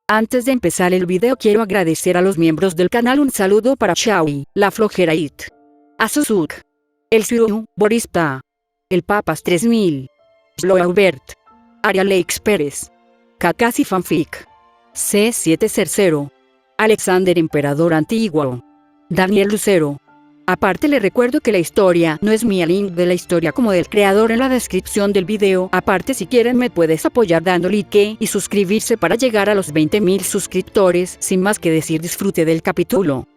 Antes de empezar el video quiero agradecer a los miembros del canal. Un saludo para Shawi, La Flojera It, Azuzuk, El Siru, Boris Pa, El Papas 3000, Sloaubert, Arialex Pérez, Kakasi Fanfic, C7 Cercero, Alexander Emperador Antiguo, Daniel Lucero. Aparte le recuerdo que la historia no es mía, link de la historia como del creador en la descripción del video. Aparte si quieren me puedes apoyar dando like y suscribirse para llegar a los 20.000 suscriptores. Sin más que decir, disfrute del capítulo.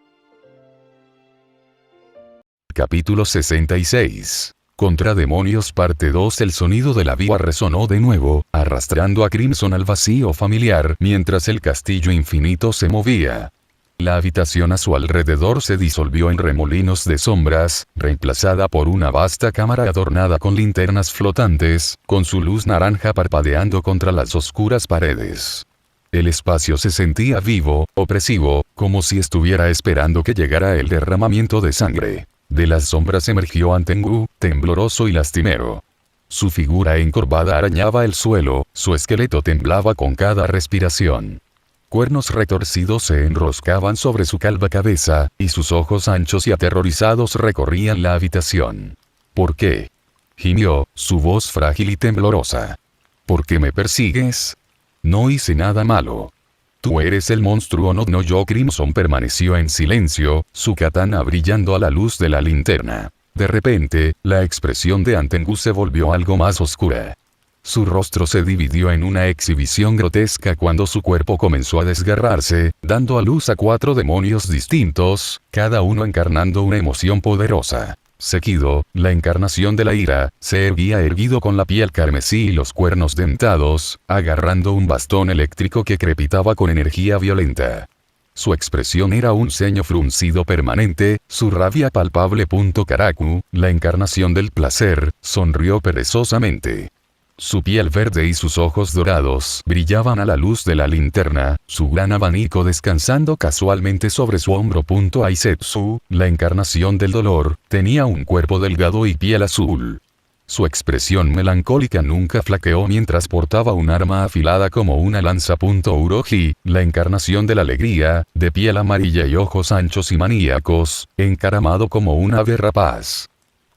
Capítulo 66. Contra demonios parte 2. El sonido de la viga resonó de nuevo, arrastrando a Crimson al vacío familiar mientras el castillo infinito se movía. La habitación a su alrededor se disolvió en remolinos de sombras, reemplazada por una vasta cámara adornada con linternas flotantes, con su luz naranja parpadeando contra las oscuras paredes. El espacio se sentía vivo, opresivo, como si estuviera esperando que llegara el derramamiento de sangre. De las sombras emergió Antengu, tembloroso y lastimero. Su figura encorvada arañaba el suelo, su esqueleto temblaba con cada respiración. Cuernos retorcidos se enroscaban sobre su calva cabeza, y sus ojos anchos y aterrorizados recorrían la habitación. ¿Por qué?, gimió, su voz frágil y temblorosa. ¿Por qué me persigues? No hice nada malo. Tú eres el monstruo, no yo. Crimson permaneció en silencio, su katana brillando a la luz de la linterna. De repente, la expresión de Antengu se volvió algo más oscura. Su rostro se dividió en una exhibición grotesca cuando su cuerpo comenzó a desgarrarse, dando a luz a 4 demonios distintos, cada uno encarnando una emoción poderosa. Sekido, la encarnación de la ira, se erguía erguido con la piel carmesí y los cuernos dentados, agarrando un bastón eléctrico que crepitaba con energía violenta. Su expresión era un ceño fruncido permanente, su rabia palpable. Karaku, la encarnación del placer, sonrió perezosamente. Su piel verde y sus ojos dorados brillaban a la luz de la linterna, su gran abanico descansando casualmente sobre su hombro. Aisetsu, la encarnación del dolor, tenía un cuerpo delgado y piel azul. Su expresión melancólica nunca flaqueó mientras portaba un arma afilada como una lanza. Uroji, la encarnación de la alegría, de piel amarilla y ojos anchos y maníacos, encaramado como un ave rapaz.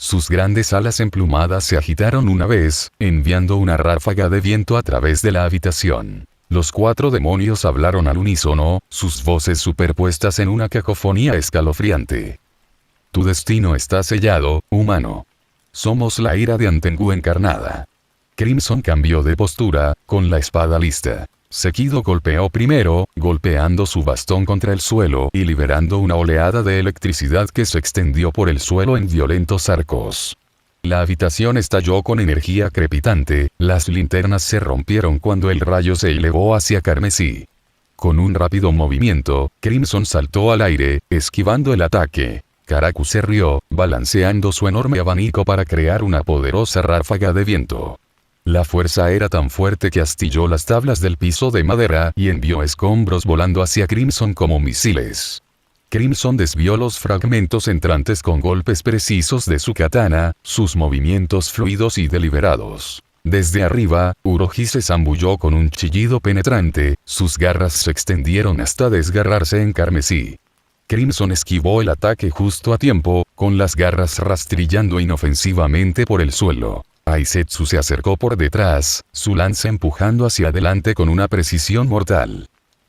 Sus grandes alas emplumadas se agitaron una vez, enviando una ráfaga de viento a través de la habitación. Los 4 demonios hablaron al unísono, sus voces superpuestas en una cacofonía escalofriante. Tu destino está sellado, humano. Somos la ira de Antengu encarnada. Crimson cambió de postura, con la espada lista. Sekido golpeó primero, golpeando su bastón contra el suelo y liberando una oleada de electricidad que se extendió por el suelo en violentos arcos. La habitación estalló con energía crepitante, las linternas se rompieron cuando el rayo se elevó hacia carmesí. Con un rápido movimiento, Crimson saltó al aire, esquivando el ataque. Karaku se rió, balanceando su enorme abanico para crear una poderosa ráfaga de viento. La fuerza era tan fuerte que astilló las tablas del piso de madera y envió escombros volando hacia Crimson como misiles. Crimson desvió los fragmentos entrantes con golpes precisos de su katana, sus movimientos fluidos y deliberados. Desde arriba, Uroji se zambulló con un chillido penetrante, sus garras se extendieron hasta desgarrarse en carmesí. Crimson esquivó el ataque justo a tiempo, con las garras rastrillando inofensivamente por el suelo. Aisetsu se acercó por detrás, su lanza empujando hacia adelante con una precisión mortal.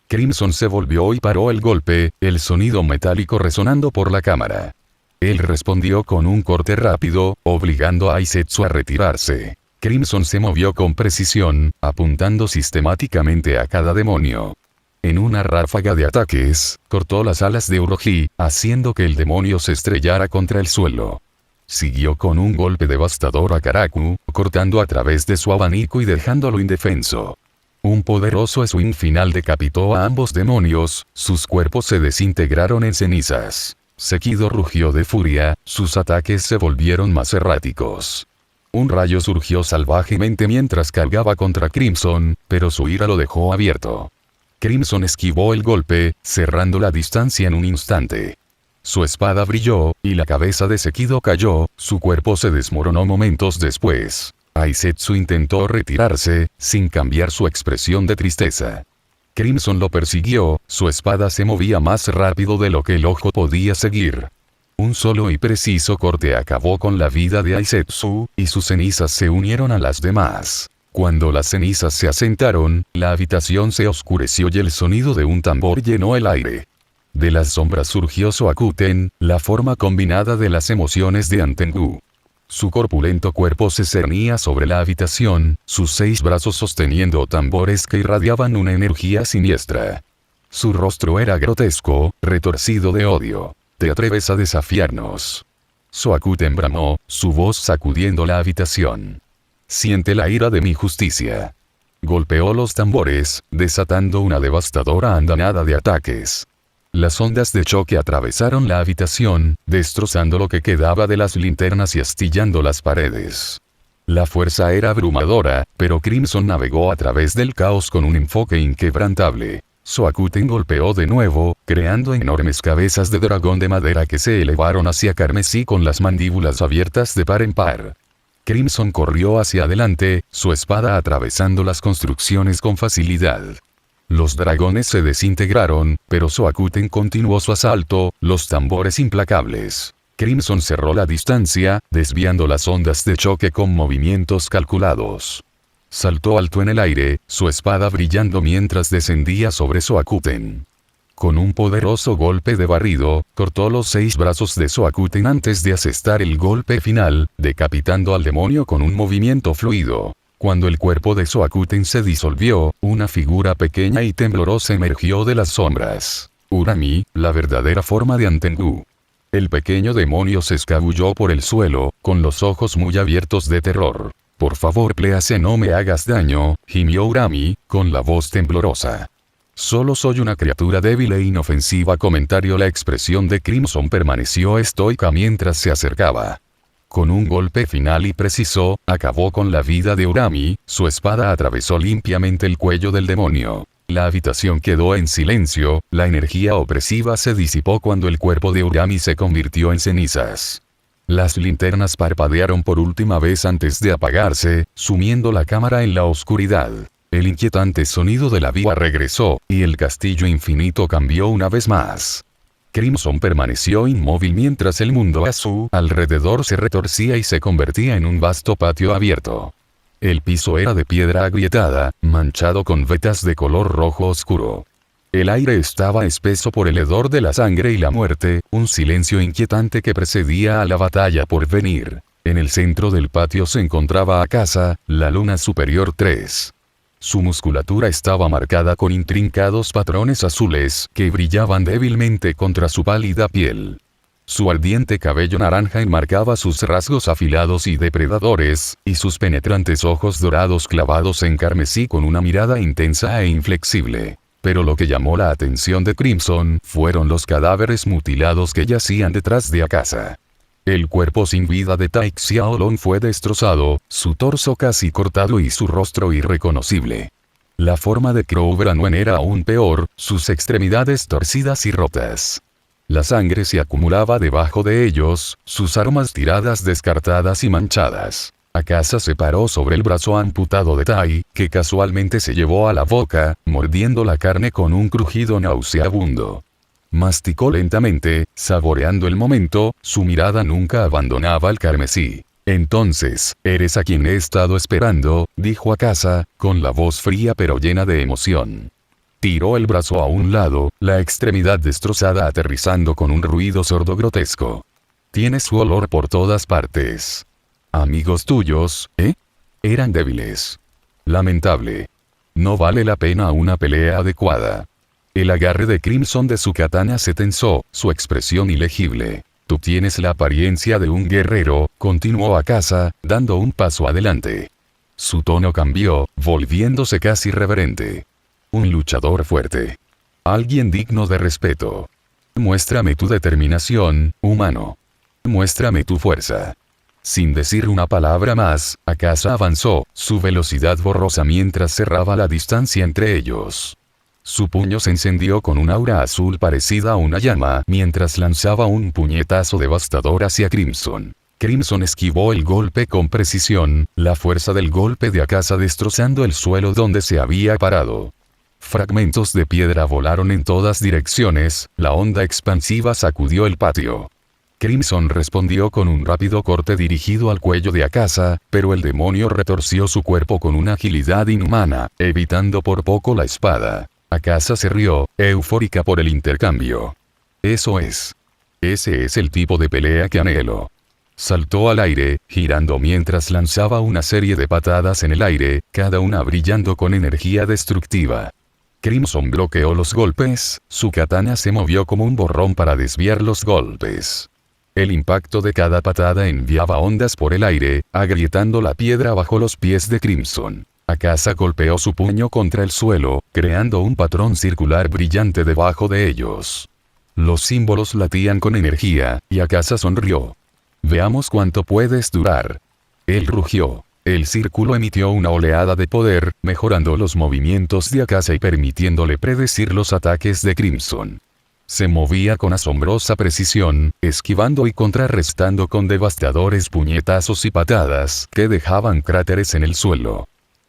Crimson se volvió y paró el golpe, el sonido metálico resonando por la cámara. Él respondió con un corte rápido, obligando a Aisetsu a retirarse. Crimson se movió con precisión, apuntando sistemáticamente a cada demonio. En una ráfaga de ataques, cortó las alas de Uroji, haciendo que el demonio se estrellara contra el suelo. Siguió con un golpe devastador a Karaku, cortando a través de su abanico y dejándolo indefenso. Un poderoso swing final decapitó a ambos demonios, sus cuerpos se desintegraron en cenizas. Sekido rugió de furia, sus ataques se volvieron más erráticos. Un rayo surgió salvajemente mientras cargaba contra Crimson, pero su ira lo dejó abierto. Crimson esquivó el golpe, cerrando la distancia en un instante. Su espada brilló, y la cabeza de Sekido cayó, su cuerpo se desmoronó momentos después. Aisetsu intentó retirarse, sin cambiar su expresión de tristeza. Crimson lo persiguió, su espada se movía más rápido de lo que el ojo podía seguir. Un solo y preciso corte acabó con la vida de Aisetsu, y sus cenizas se unieron a las demás. Cuando las cenizas se asentaron, la habitación se oscureció y el sonido de un tambor llenó el aire. De las sombras surgió Soakuten, la forma combinada de las emociones de Antengu. Su corpulento cuerpo se cernía sobre la habitación, sus 6 brazos sosteniendo tambores que irradiaban una energía siniestra. Su rostro era grotesco, retorcido de odio. ¿Te atreves a desafiarnos? Soakuten bramó, su voz sacudiendo la habitación. Siente la ira de mi justicia. Golpeó los tambores, desatando una devastadora andanada de ataques. Las ondas de choque atravesaron la habitación, destrozando lo que quedaba de las linternas y astillando las paredes. La fuerza era abrumadora, pero Crimson navegó a través del caos con un enfoque inquebrantable. Soakuten golpeó de nuevo, creando enormes cabezas de dragón de madera que se elevaron hacia carmesí con las mandíbulas abiertas de par en par. Crimson corrió hacia adelante, su espada atravesando las construcciones con facilidad. Los dragones se desintegraron, pero Soakuten continuó su asalto, los tambores implacables. Crimson cerró la distancia, desviando las ondas de choque con movimientos calculados. Saltó alto en el aire, su espada brillando mientras descendía sobre Soakuten. Con un poderoso golpe de barrido, cortó los 6 brazos de Soakuten antes de asestar el golpe final, decapitando al demonio con un movimiento fluido. Cuando el cuerpo de Soakuten se disolvió, una figura pequeña y temblorosa emergió de las sombras. Urami, la verdadera forma de Antengu. El pequeño demonio se escabulló por el suelo, con los ojos muy abiertos de terror. Por favor, Please, no me hagas daño, gimió Urami, con la voz temblorosa. Solo soy una criatura débil e inofensiva. Comentario. La expresión de Crimson permaneció estoica mientras se acercaba. Con un golpe final y preciso, acabó con la vida de Urami, su espada atravesó limpiamente el cuello del demonio. La habitación quedó en silencio, la energía opresiva se disipó cuando el cuerpo de Urami se convirtió en cenizas. Las linternas parpadearon por última vez antes de apagarse, sumiendo la cámara en la oscuridad. El inquietante sonido de la viva regresó, y el castillo infinito cambió una vez más. Crimson permaneció inmóvil mientras el mundo a su alrededor se retorcía y se convertía en un vasto patio abierto. El piso era de piedra agrietada, manchado con vetas de color rojo oscuro. El aire estaba espeso por el hedor de la sangre y la muerte, un silencio inquietante que precedía a la batalla por venir. En el centro del patio se encontraba Akasa, la luna superior 3. Su musculatura estaba marcada con intrincados patrones azules que brillaban débilmente contra su pálida piel. Su ardiente cabello naranja enmarcaba sus rasgos afilados y depredadores, y sus penetrantes ojos dorados clavados en carmesí con una mirada intensa e inflexible. Pero lo que llamó la atención de Crimson fueron los cadáveres mutilados que yacían detrás de Akasa. El cuerpo sin vida de Tai Xiaolong fue destrozado, su torso casi cortado y su rostro irreconocible. La forma de Crow Branwen era aún peor, sus extremidades torcidas y rotas. La sangre se acumulaba debajo de ellos, sus armas tiradas descartadas y manchadas. Akasa se paró sobre el brazo amputado de Tai, que casualmente se llevó a la boca, mordiendo la carne con un crujido nauseabundo. Masticó lentamente, saboreando el momento, su mirada nunca abandonaba el carmesí. Entonces, eres a quien he estado esperando, dijo Akasa, con la voz fría pero llena de emoción. Tiró el brazo a un lado, la extremidad destrozada aterrizando con un ruido sordo grotesco. Tienes su olor por todas partes. Amigos tuyos, ¿eh? Eran débiles. Lamentable. No vale la pena una pelea adecuada. El agarre de Crimson de su katana se tensó, su expresión ilegible. Tú tienes la apariencia de un guerrero, continuó Akasa, dando un paso adelante. Su tono cambió, volviéndose casi reverente. Un luchador fuerte. Alguien digno de respeto. Muéstrame tu determinación, humano. Muéstrame tu fuerza. Sin decir una palabra más, Akasa avanzó, su velocidad borrosa mientras cerraba la distancia entre ellos. Su puño se encendió con un aura azul parecida a una llama mientras lanzaba un puñetazo devastador hacia Crimson. Crimson esquivó el golpe con precisión, la fuerza del golpe de Akasa destrozando el suelo donde se había parado. Fragmentos de piedra volaron en todas direcciones, la onda expansiva sacudió el patio. Crimson respondió con un rápido corte dirigido al cuello de Akasa, pero el demonio retorció su cuerpo con una agilidad inhumana, evitando por poco la espada. Akasa se rió, eufórica por el intercambio. Eso es. Ese es el tipo de pelea que anhelo. Saltó al aire, girando mientras lanzaba una serie de patadas en el aire, cada una brillando con energía destructiva. Crimson bloqueó los golpes, su katana se movió como un borrón para desviar los golpes. El impacto de cada patada enviaba ondas por el aire, agrietando la piedra bajo los pies de Crimson. Akasa golpeó su puño contra el suelo, creando un patrón circular brillante debajo de ellos. Los símbolos latían con energía, y Akasa sonrió. Veamos cuánto puedes durar. Él rugió. El círculo emitió una oleada de poder, mejorando los movimientos de Akasa y permitiéndole predecir los ataques de Crimson. Se movía con asombrosa precisión, esquivando y contrarrestando con devastadores puñetazos y patadas que dejaban cráteres en el suelo.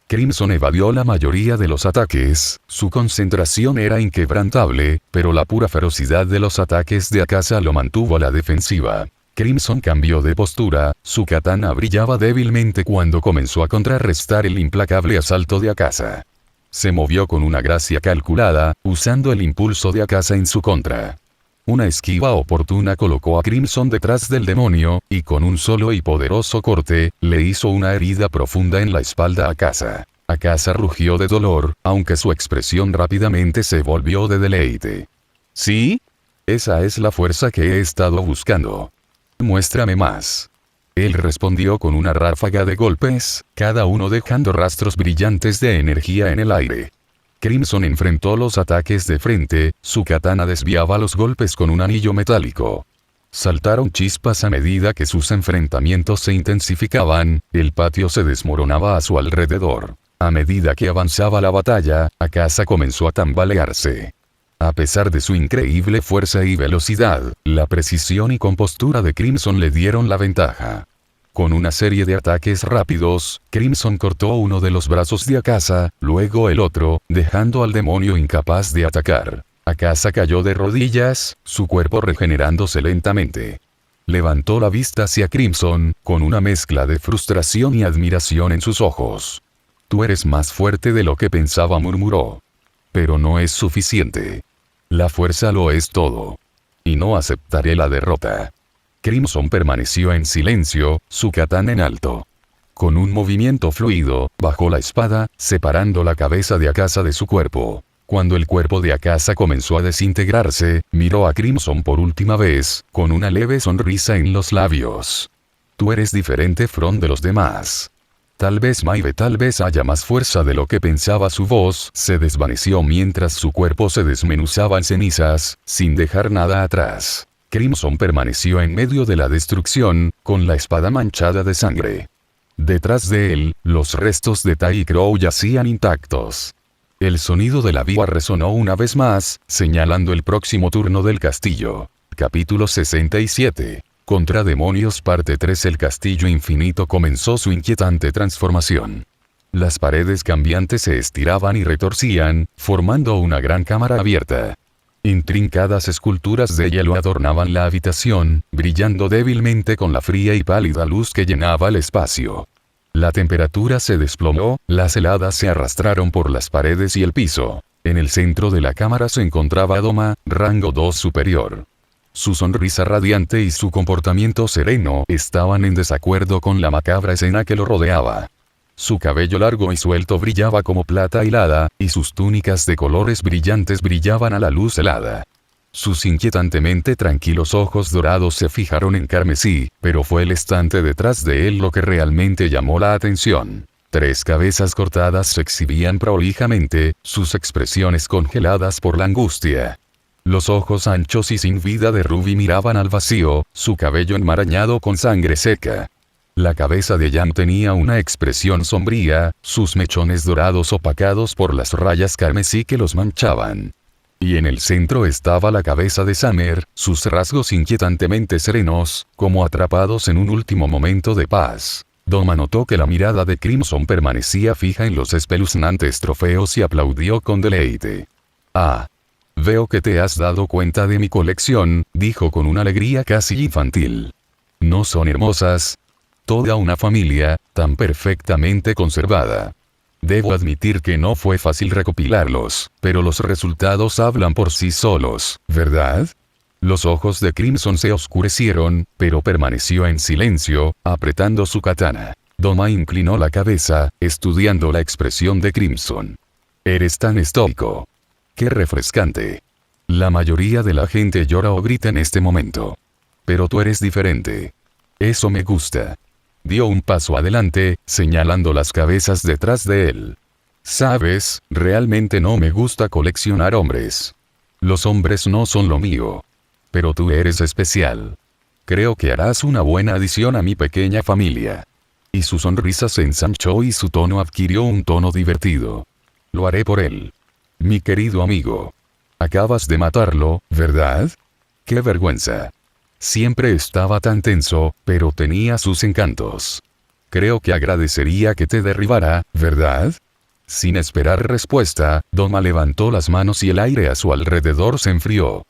Crimson evadió la mayoría de los ataques, su concentración era inquebrantable, pero la pura ferocidad de los ataques de Akasa lo mantuvo a la defensiva. Crimson cambió de postura, su katana brillaba débilmente cuando comenzó a contrarrestar el implacable asalto de Akasa. Se movió con una gracia calculada, usando el impulso de Akasa en su contra. Una esquiva oportuna colocó a Crimson detrás del demonio, y con un solo y poderoso corte, le hizo una herida profunda en la espalda a Akasa. Akasa rugió de dolor, aunque su expresión rápidamente se volvió de deleite. ¿Sí? Esa es la fuerza que he estado buscando. Muéstrame más. Él respondió con una ráfaga de golpes, cada uno dejando rastros brillantes de energía en el aire. Crimson enfrentó los ataques de frente, su katana desviaba los golpes con un anillo metálico. Saltaron chispas a medida que sus enfrentamientos se intensificaban, el patio se desmoronaba a su alrededor. A medida que avanzaba la batalla, Akasa comenzó a tambalearse. A pesar de su increíble fuerza y velocidad, la precisión y compostura de Crimson le dieron la ventaja. Con una serie de ataques rápidos, Crimson cortó uno de los brazos de Akasa, luego el otro, dejando al demonio incapaz de atacar. Akasa cayó de rodillas, su cuerpo regenerándose lentamente. Levantó la vista hacia Crimson, con una mezcla de frustración y admiración en sus ojos. «Tú eres más fuerte de lo que pensaba», murmuró. «Pero no es suficiente. La fuerza lo es todo. Y no aceptaré la derrota». Crimson permaneció en silencio, su katana en alto. Con un movimiento fluido, bajó la espada, separando la cabeza de Akasa de su cuerpo. Cuando el cuerpo de Akasa comenzó a desintegrarse, miró a Crimson por última vez, con una leve sonrisa en los labios. «Tú eres diferente de los demás. Tal vez Maeve, tal vez haya más fuerza de lo que pensaba». Su voz se desvaneció mientras su cuerpo se desmenuzaba en cenizas, sin dejar nada atrás. Crimson permaneció en medio de la destrucción, con la espada manchada de sangre. Detrás de él, los restos de Tai y Crow yacían intactos. El sonido de la viga resonó una vez más, señalando el próximo turno del castillo. Capítulo 67. Contra demonios parte 3. El castillo infinito comenzó su inquietante transformación. Las paredes cambiantes se estiraban y retorcían, formando una gran cámara abierta. Intrincadas esculturas de hielo adornaban la habitación, brillando débilmente con la fría y pálida luz que llenaba el espacio. La temperatura se desplomó, las heladas se arrastraron por las paredes y el piso. En el centro de la cámara se encontraba Doma, rango 2 superior. Su sonrisa radiante y su comportamiento sereno estaban en desacuerdo con la macabra escena que lo rodeaba. Su cabello largo y suelto brillaba como plata hilada, y sus túnicas de colores brillantes brillaban a la luz helada. Sus inquietantemente tranquilos ojos dorados se fijaron en Carmesí, pero fue el estante detrás de él lo que realmente llamó la atención. 3 cabezas cortadas se exhibían prolijamente, sus expresiones congeladas por la angustia. Los ojos anchos y sin vida de Ruby miraban al vacío, su cabello enmarañado con sangre seca. La cabeza de Jan tenía una expresión sombría, sus mechones dorados opacados por las rayas carmesí que los manchaban. Y en el centro estaba la cabeza de Summer, sus rasgos inquietantemente serenos, como atrapados en un último momento de paz. Doma notó que la mirada de Crimson permanecía fija en los espeluznantes trofeos y aplaudió con deleite. Ah. Veo que te has dado cuenta de mi colección, dijo con una alegría casi infantil. ¿No son hermosas? Toda una familia, tan perfectamente conservada. Debo admitir que no fue fácil recopilarlos, pero los resultados hablan por sí solos, ¿verdad? Los ojos de Crimson se oscurecieron, pero permaneció en silencio, apretando su katana. Doma inclinó la cabeza, estudiando la expresión de Crimson. Eres tan estoico. ¡Qué refrescante! La mayoría de la gente llora o grita en este momento. Pero tú eres diferente. Eso me gusta. Dio un paso adelante, señalando las cabezas detrás de él. Sabes, realmente no me gusta coleccionar hombres. Los hombres no son lo mío. Pero tú eres especial. Creo que harás una buena adición a mi pequeña familia. Y su sonrisa se ensanchó y su tono adquirió un tono divertido. Lo haré por él. Mi querido amigo. Acabas de matarlo, ¿verdad? ¡Qué vergüenza! Siempre estaba tan tenso, pero tenía sus encantos. Creo que agradecería que te derribara, ¿verdad? Sin esperar respuesta, Doma levantó las manos y el aire a su alrededor se enfrió.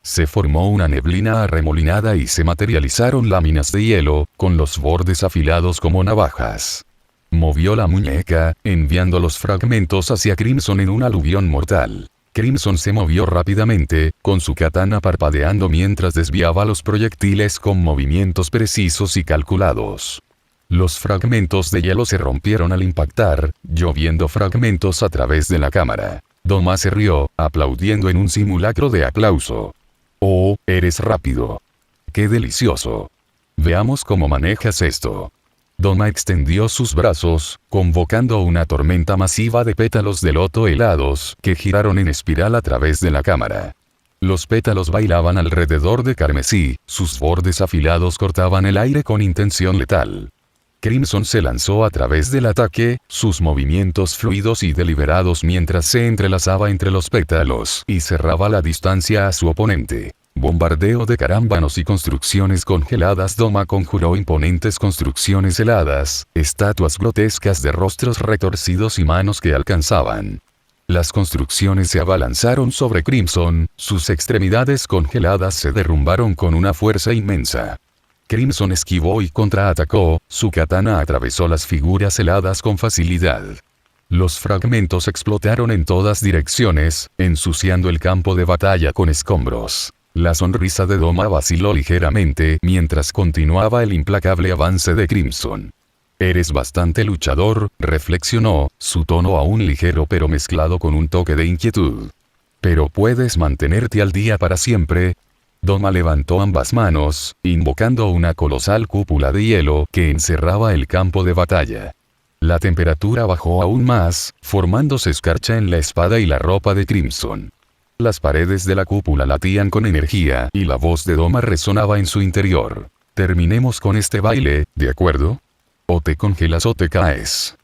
Se formó una neblina arremolinada y se materializaron láminas de hielo, con los bordes afilados como navajas. Movió la muñeca, enviando los fragmentos hacia Crimson en un aluvión mortal. Crimson se movió rápidamente, con su katana parpadeando mientras desviaba los proyectiles con movimientos precisos y calculados. Los fragmentos de hielo se rompieron al impactar, lloviendo fragmentos a través de la cámara. Doma se rió, aplaudiendo en un simulacro de aplauso. ¡Oh, eres rápido! ¡Qué delicioso! Veamos cómo manejas esto. Doma extendió sus brazos, convocando una tormenta masiva de pétalos de loto helados que giraron en espiral a través de la cámara. Los pétalos bailaban alrededor de carmesí, sus bordes afilados cortaban el aire con intención letal. Crimson se lanzó a través del ataque, sus movimientos fluidos y deliberados mientras se entrelazaba entre los pétalos y cerraba la distancia a su oponente. Bombardeo de carámbanos y construcciones congeladas. Doma conjuró imponentes construcciones heladas, estatuas grotescas de rostros retorcidos y manos que alcanzaban. Las construcciones se abalanzaron sobre Crimson, sus extremidades congeladas se derrumbaron con una fuerza inmensa. Crimson esquivó y contraatacó, su katana atravesó las figuras heladas con facilidad. Los fragmentos explotaron en todas direcciones, ensuciando el campo de batalla con escombros. La sonrisa de Doma vaciló ligeramente mientras continuaba el implacable avance de Crimson. Eres bastante luchador, reflexionó, su tono aún ligero pero mezclado con un toque de inquietud. Pero puedes mantenerte al día para siempre. Doma levantó ambas manos, invocando una colosal cúpula de hielo que encerraba el campo de batalla. La temperatura bajó aún más, formándose escarcha en la espada y la ropa de Crimson. Las paredes de la cúpula latían con energía y la voz de Doma resonaba en su interior. Terminemos con este baile, ¿de acuerdo? O te congelas o te caes.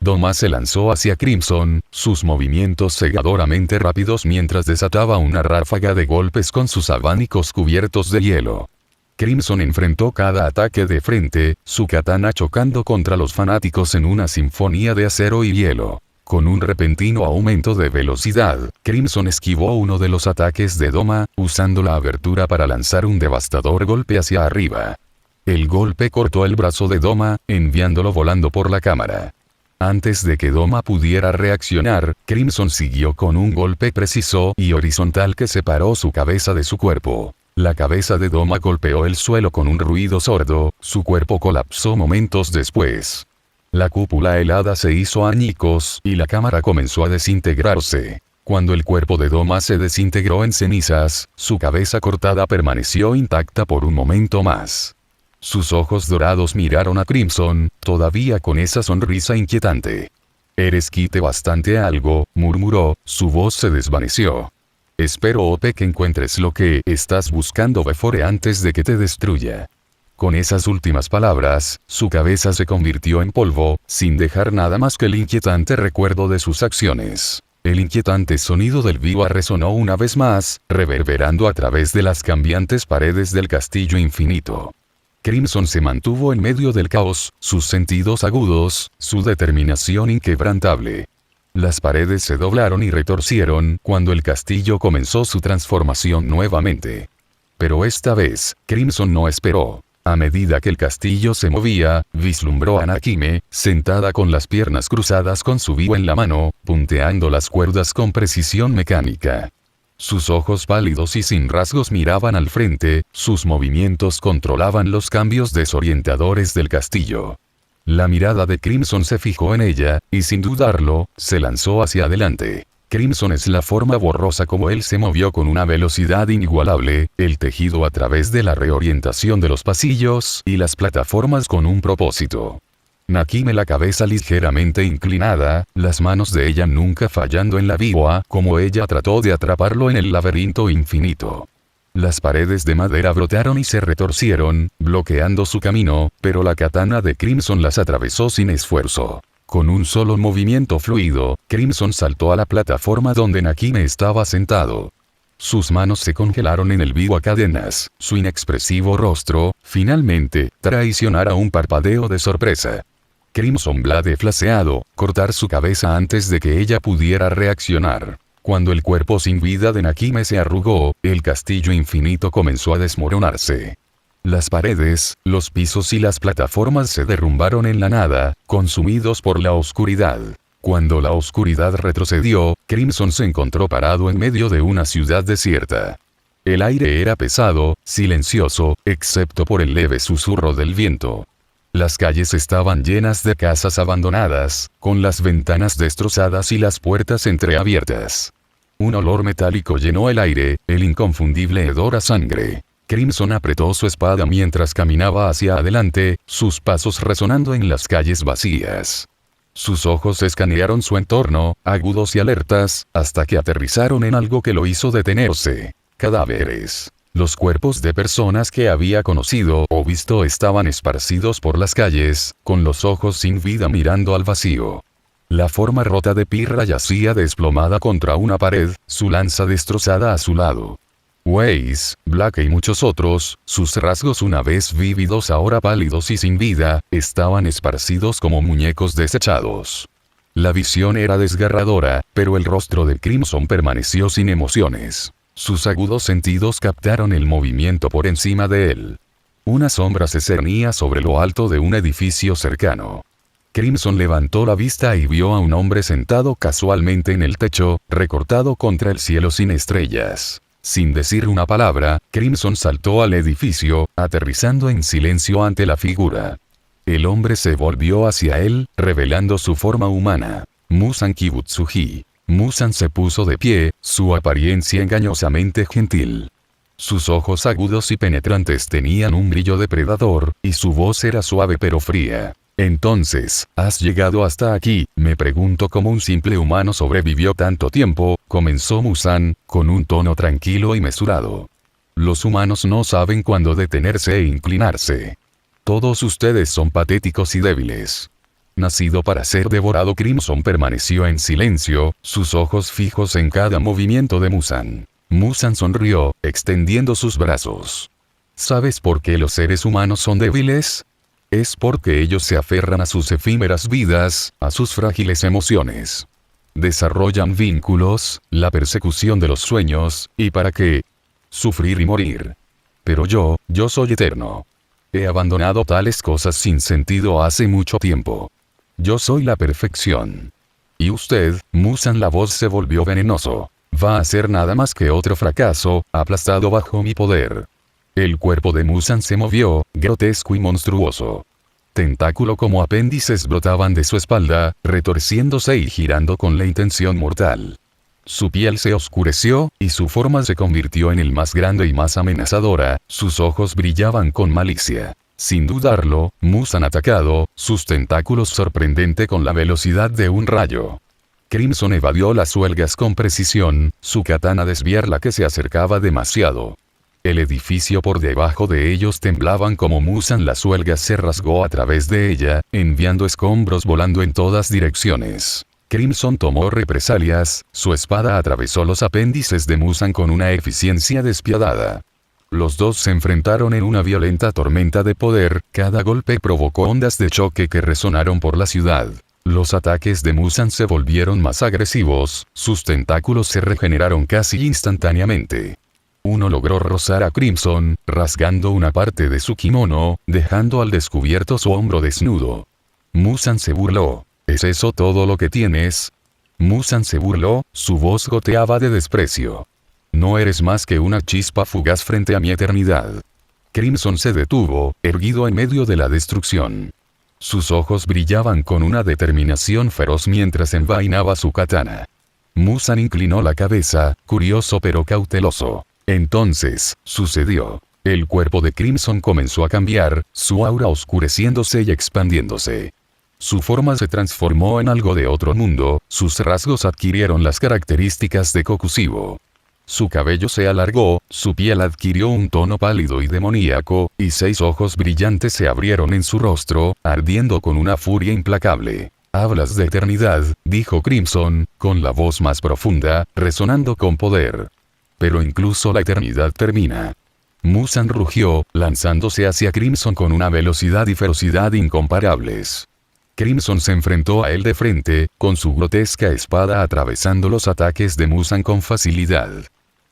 Doma se lanzó hacia Crimson, sus movimientos cegadoramente rápidos mientras desataba una ráfaga de golpes con sus abanicos cubiertos de hielo. Crimson enfrentó cada ataque de frente, su katana chocando contra los fanáticos en una sinfonía de acero y hielo. Con un repentino aumento de velocidad, Crimson esquivó uno de los ataques de Doma, usando la abertura para lanzar un devastador golpe hacia arriba. El golpe cortó el brazo de Doma, enviándolo volando por la cámara. Antes de que Doma pudiera reaccionar, Crimson siguió con un golpe preciso y horizontal que separó su cabeza de su cuerpo. La cabeza de Doma golpeó el suelo con un ruido sordo, su cuerpo colapsó momentos después. La cúpula helada se hizo añicos y la cámara comenzó a desintegrarse. Cuando el cuerpo de Doma se desintegró en cenizas, su cabeza cortada permaneció intacta por un momento más. Sus ojos dorados miraron a Crimson, todavía con esa sonrisa inquietante. «Eres quite bastante algo», murmuró, su voz se desvaneció. «Espero, Ope, que encuentres lo que estás buscando before antes de que te destruya». Con esas últimas palabras, su cabeza se convirtió en polvo, sin dejar nada más que el inquietante recuerdo de sus acciones. El inquietante sonido del Biwa resonó una vez más, reverberando a través de las cambiantes paredes del castillo infinito. Crimson se mantuvo en medio del caos, sus sentidos agudos, su determinación inquebrantable. Las paredes se doblaron y retorcieron cuando el castillo comenzó su transformación nuevamente. Pero esta vez, Crimson no esperó. A medida que el castillo se movía, vislumbró a Nakime, sentada con las piernas cruzadas con su vivo en la mano, punteando las cuerdas con precisión mecánica. Sus ojos pálidos y sin rasgos miraban al frente, sus movimientos controlaban los cambios desorientadores del castillo. La mirada de Crimson se fijó en ella, y sin dudarlo, se lanzó hacia adelante. Crimson es la forma borrosa como él se movió con una velocidad inigualable, el tejido a través de la reorientación de los pasillos y las plataformas con un propósito. Nakime, la cabeza ligeramente inclinada, las manos de ella nunca fallando en la biwa, como ella trató de atraparlo en el laberinto infinito. Las paredes de madera brotaron y se retorcieron, bloqueando su camino, pero la katana de Crimson las atravesó sin esfuerzo. Con un solo movimiento fluido, Crimson saltó a la plataforma donde Nakime estaba sentado. Sus manos se congelaron en el biwa cadenas, su inexpresivo rostro, finalmente, traicionara un parpadeo de sorpresa. Crimson Blade flaseado, cortar su cabeza antes de que ella pudiera reaccionar. Cuando el cuerpo sin vida de Nakime se arrugó, el castillo infinito comenzó a desmoronarse. Las paredes, los pisos y las plataformas se derrumbaron en la nada, consumidos por la oscuridad. Cuando la oscuridad retrocedió, Crimson se encontró parado en medio de una ciudad desierta. El aire era pesado, silencioso, excepto por el leve susurro del viento. Las calles estaban llenas de casas abandonadas, con las ventanas destrozadas y las puertas entreabiertas. Un olor metálico llenó el aire, el inconfundible hedor a sangre. Crimson apretó su espada mientras caminaba hacia adelante, sus pasos resonando en las calles vacías. Sus ojos escanearon su entorno, agudos y alertas, hasta que aterrizaron en algo que lo hizo detenerse. Cadáveres. Los cuerpos de personas que había conocido o visto estaban esparcidos por las calles, con los ojos sin vida mirando al vacío. La forma rota de Pirra yacía desplomada contra una pared, su lanza destrozada a su lado. Weiss, Black y muchos otros, sus rasgos una vez vívidos ahora pálidos y sin vida, estaban esparcidos como muñecos desechados. La visión era desgarradora, pero el rostro de Crimson permaneció sin emociones. Sus agudos sentidos captaron el movimiento por encima de él. Una sombra se cernía sobre lo alto de un edificio cercano. Crimson levantó la vista y vio a un hombre sentado casualmente en el techo, recortado contra el cielo sin estrellas. Sin decir una palabra, Crimson saltó al edificio, aterrizando en silencio ante la figura. El hombre se volvió hacia él, revelando su forma humana. Musan Kibutsuji. Musan se puso de pie, su apariencia engañosamente gentil. Sus ojos agudos y penetrantes tenían un brillo depredador, y su voz era suave pero fría. Entonces, ¿has llegado hasta aquí? Me pregunto cómo un simple humano sobrevivió tanto tiempo, comenzó Musan, con un tono tranquilo y mesurado. Los humanos no saben cuándo detenerse e inclinarse. Todos ustedes son patéticos y débiles. Nacido para ser devorado, Crimson permaneció en silencio, sus ojos fijos en cada movimiento de Musan. Musan sonrió, extendiendo sus brazos. ¿Sabes por qué los seres humanos son débiles? Es porque ellos se aferran a sus efímeras vidas, a sus frágiles emociones. Desarrollan vínculos, la persecución de los sueños, ¿y para qué? Sufrir y morir. Pero yo soy eterno. He abandonado tales cosas sin sentido hace mucho tiempo. Yo soy la perfección. Y usted, Musan, la voz se volvió venenoso. Va a ser nada más que otro fracaso, aplastado bajo mi poder. El cuerpo de Musan se movió, grotesco y monstruoso. Tentáculo como apéndices brotaban de su espalda, retorciéndose y girando con la intención mortal. Su piel se oscureció, y su forma se convirtió en el más grande y más amenazadora, sus ojos brillaban con malicia. Sin dudarlo, Musan atacado, sus tentáculos sorprendente con la velocidad de un rayo. Crimson evadió las huelgas con precisión, su katana desviarla que se acercaba demasiado. El edificio por debajo de ellos temblaban como Musan las huelgas se rasgó a través de ella, enviando escombros volando en todas direcciones. Crimson tomó represalias, su espada atravesó los apéndices de Musan con una eficiencia despiadada. Los dos se enfrentaron en una violenta tormenta de poder, cada golpe provocó ondas de choque que resonaron por la ciudad. Los ataques de Muzan se volvieron más agresivos, sus tentáculos se regeneraron casi instantáneamente. Uno logró rozar a Crimson, rasgando una parte de su kimono, dejando al descubierto su hombro desnudo. Muzan se burló. ¿Es eso todo lo que tienes? Muzan se burló, su voz goteaba de desprecio. No eres más que una chispa fugaz frente a mi eternidad. Crimson se detuvo, erguido en medio de la destrucción. Sus ojos brillaban con una determinación feroz mientras envainaba su katana. Muzan inclinó la cabeza, curioso pero cauteloso. Entonces, sucedió. El cuerpo de Crimson comenzó a cambiar, su aura oscureciéndose y expandiéndose. Su forma se transformó en algo de otro mundo, sus rasgos adquirieron las características de Kokushibou. Su cabello se alargó, su piel adquirió un tono pálido y demoníaco, y 6 ojos brillantes se abrieron en su rostro, ardiendo con una furia implacable. «Hablas de eternidad», dijo Crimson, con la voz más profunda, resonando con poder. «Pero incluso la eternidad termina». Muzan rugió, lanzándose hacia Crimson con una velocidad y ferocidad incomparables. Crimson se enfrentó a él de frente, con su grotesca espada atravesando los ataques de Muzan con facilidad.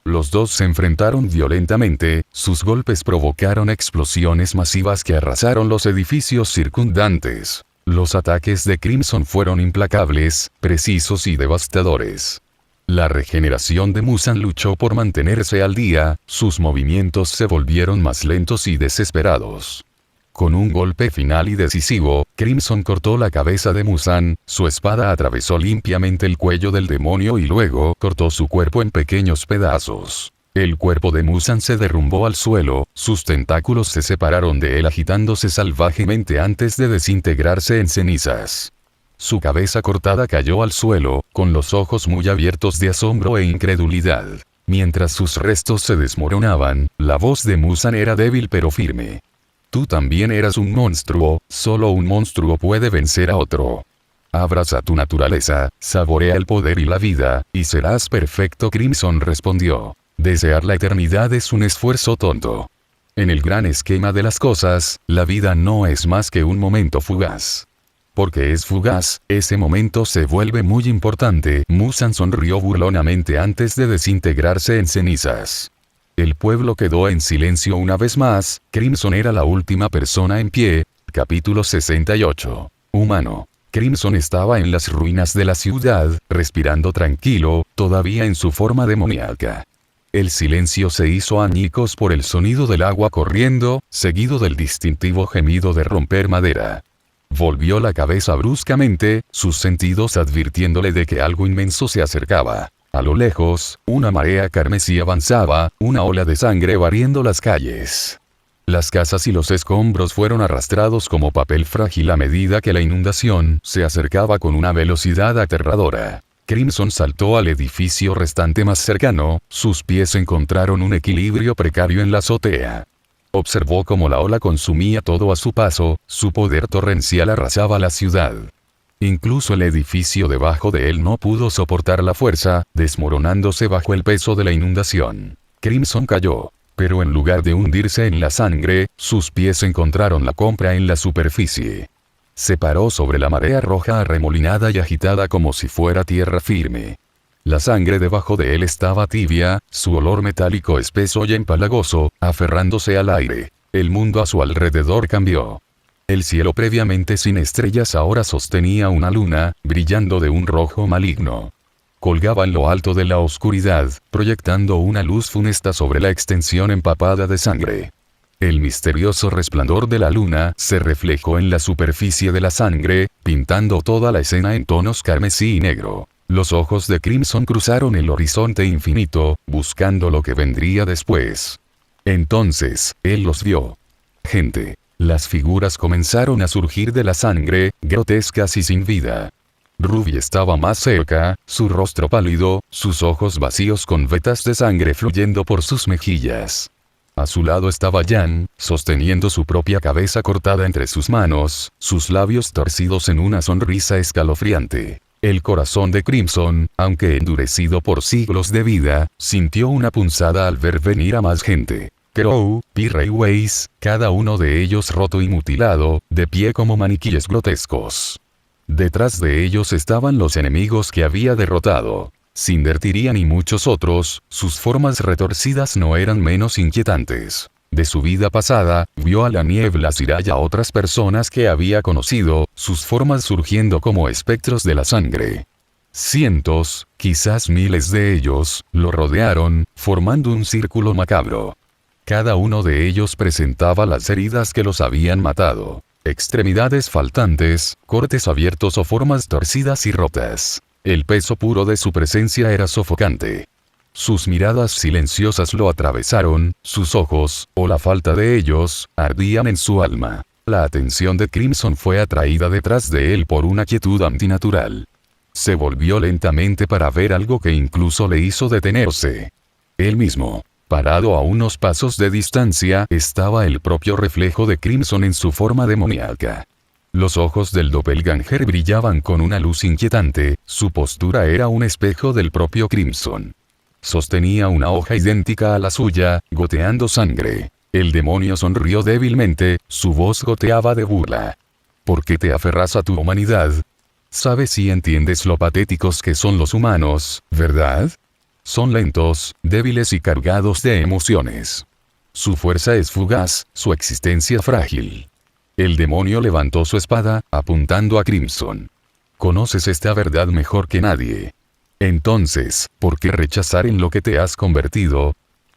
Los dos se enfrentaron violentamente, sus golpes provocaron explosiones masivas que arrasaron los edificios circundantes. Los ataques de Crimson fueron implacables, precisos y devastadores. La regeneración de Muzan luchó por mantenerse al día, sus movimientos se volvieron más lentos y desesperados. Con un golpe final y decisivo, Crimson cortó la cabeza de Muzan, su espada atravesó limpiamente el cuello del demonio y luego cortó su cuerpo en pequeños pedazos. El cuerpo de Muzan se derrumbó al suelo, sus tentáculos se separaron de él agitándose salvajemente antes de desintegrarse en cenizas. Su cabeza cortada cayó al suelo, con los ojos muy abiertos de asombro e incredulidad. Mientras sus restos se desmoronaban, la voz de Muzan era débil pero firme. Tú también eras un monstruo, solo un monstruo puede vencer a otro. Abraza tu naturaleza, saborea el poder y la vida, y serás perfecto. Crimson respondió. Desear la eternidad es un esfuerzo tonto. En el gran esquema de las cosas, la vida no es más que un momento fugaz. Porque es fugaz, ese momento se vuelve muy importante. Muzan sonrió burlonamente antes de desintegrarse en cenizas. El pueblo quedó en silencio una vez más, Crimson era la última persona en pie. Capítulo 68. Humano. Crimson estaba en las ruinas de la ciudad, respirando tranquilo, todavía en su forma demoníaca. El silencio se hizo añicos por el sonido del agua corriendo, seguido del distintivo gemido de romper madera. Volvió la cabeza bruscamente, sus sentidos advirtiéndole de que algo inmenso se acercaba. A lo lejos, una marea carmesí avanzaba, una ola de sangre barriendo las calles. Las casas y los escombros fueron arrastrados como papel frágil a medida que la inundación se acercaba con una velocidad aterradora. Crimson saltó al edificio restante más cercano, sus pies encontraron un equilibrio precario en la azotea. Observó cómo la ola consumía todo a su paso, su poder torrencial arrasaba la ciudad. Incluso el edificio debajo de él no pudo soportar la fuerza, desmoronándose bajo el peso de la inundación. Crimson cayó, pero en lugar de hundirse en la sangre, sus pies encontraron la compra en la superficie. Se paró sobre la marea roja arremolinada y agitada como si fuera tierra firme. La sangre debajo de él estaba tibia, su olor metálico espeso y empalagoso, aferrándose al aire. El mundo a su alrededor cambió. El cielo previamente sin estrellas ahora sostenía una luna, brillando de un rojo maligno. Colgaba en lo alto de la oscuridad, proyectando una luz funesta sobre la extensión empapada de sangre. El misterioso resplandor de la luna se reflejó en la superficie de la sangre, pintando toda la escena en tonos carmesí y negro. Los ojos de Crimson cruzaron el horizonte infinito, buscando lo que vendría después. Entonces, él los vio. Gente. Las figuras comenzaron a surgir de la sangre, grotescas y sin vida. Ruby estaba más cerca, su rostro pálido, sus ojos vacíos con vetas de sangre fluyendo por sus mejillas. A su lado estaba Jan, sosteniendo su propia cabeza cortada entre sus manos, sus labios torcidos en una sonrisa escalofriante. El corazón de Crimson, aunque endurecido por siglos de vida, sintió una punzada al ver venir a más gente. Crow, Pirra y Weiss, cada uno de ellos roto y mutilado, de pie como maniquíes grotescos. Detrás de ellos estaban los enemigos que había derrotado. Cinder Tyrian y muchos otros, sus formas retorcidas no eran menos inquietantes. De su vida pasada, vio a la niebla Sirai y a otras personas que había conocido, sus formas surgiendo como espectros de la sangre. Cientos, quizás miles de ellos, lo rodearon, formando un círculo macabro. Cada uno de ellos presentaba las heridas que los habían matado. Extremidades faltantes, cortes abiertos o formas torcidas y rotas. El peso puro de su presencia era sofocante. Sus miradas silenciosas lo atravesaron, sus ojos, o la falta de ellos, ardían en su alma. La atención de Crimson fue atraída detrás de él por una quietud antinatural. Se volvió lentamente para ver algo que incluso le hizo detenerse. Él mismo. Parado a unos pasos de distancia, estaba el propio reflejo de Crimson en su forma demoníaca. Los ojos del doppelganger brillaban con una luz inquietante, su postura era un espejo del propio Crimson. Sostenía una hoja idéntica a la suya, goteando sangre. El demonio sonrió débilmente, su voz goteaba de burla. ¿Por qué te aferras a tu humanidad? Sabes y entiendes lo patéticos que son los humanos, ¿verdad? Son lentos, débiles y cargados de emociones. Su fuerza es fugaz, su existencia frágil. El demonio levantó su espada, apuntando a Crimson. Conoces esta verdad mejor que nadie. Entonces, ¿por qué rechazar en lo que te has convertido?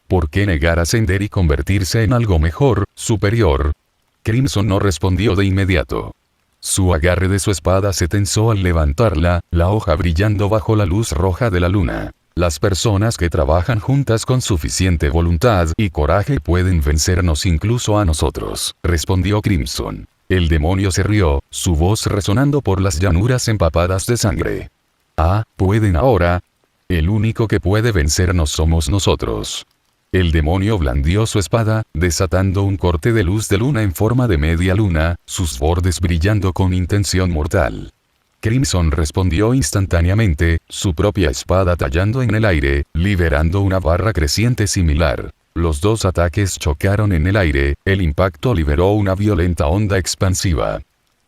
¿Por qué negar ascender y convertirse en algo mejor, superior? Crimson no respondió de inmediato. Su agarre de su espada se tensó al levantarla, la hoja brillando bajo la luz roja de la luna. Las personas que trabajan juntas con suficiente voluntad y coraje pueden vencernos incluso a nosotros, respondió Crimson. El demonio se rió, su voz resonando por las llanuras empapadas de sangre. Ah, ¿pueden ahora? El único que puede vencernos somos nosotros. El demonio blandió su espada, desatando un corte de luz de luna en forma de media luna, sus bordes brillando con intención mortal. Crimson respondió instantáneamente, su propia espada tallando en el aire, liberando una barra creciente similar. Los dos ataques chocaron en el aire, el impacto liberó una violenta onda expansiva.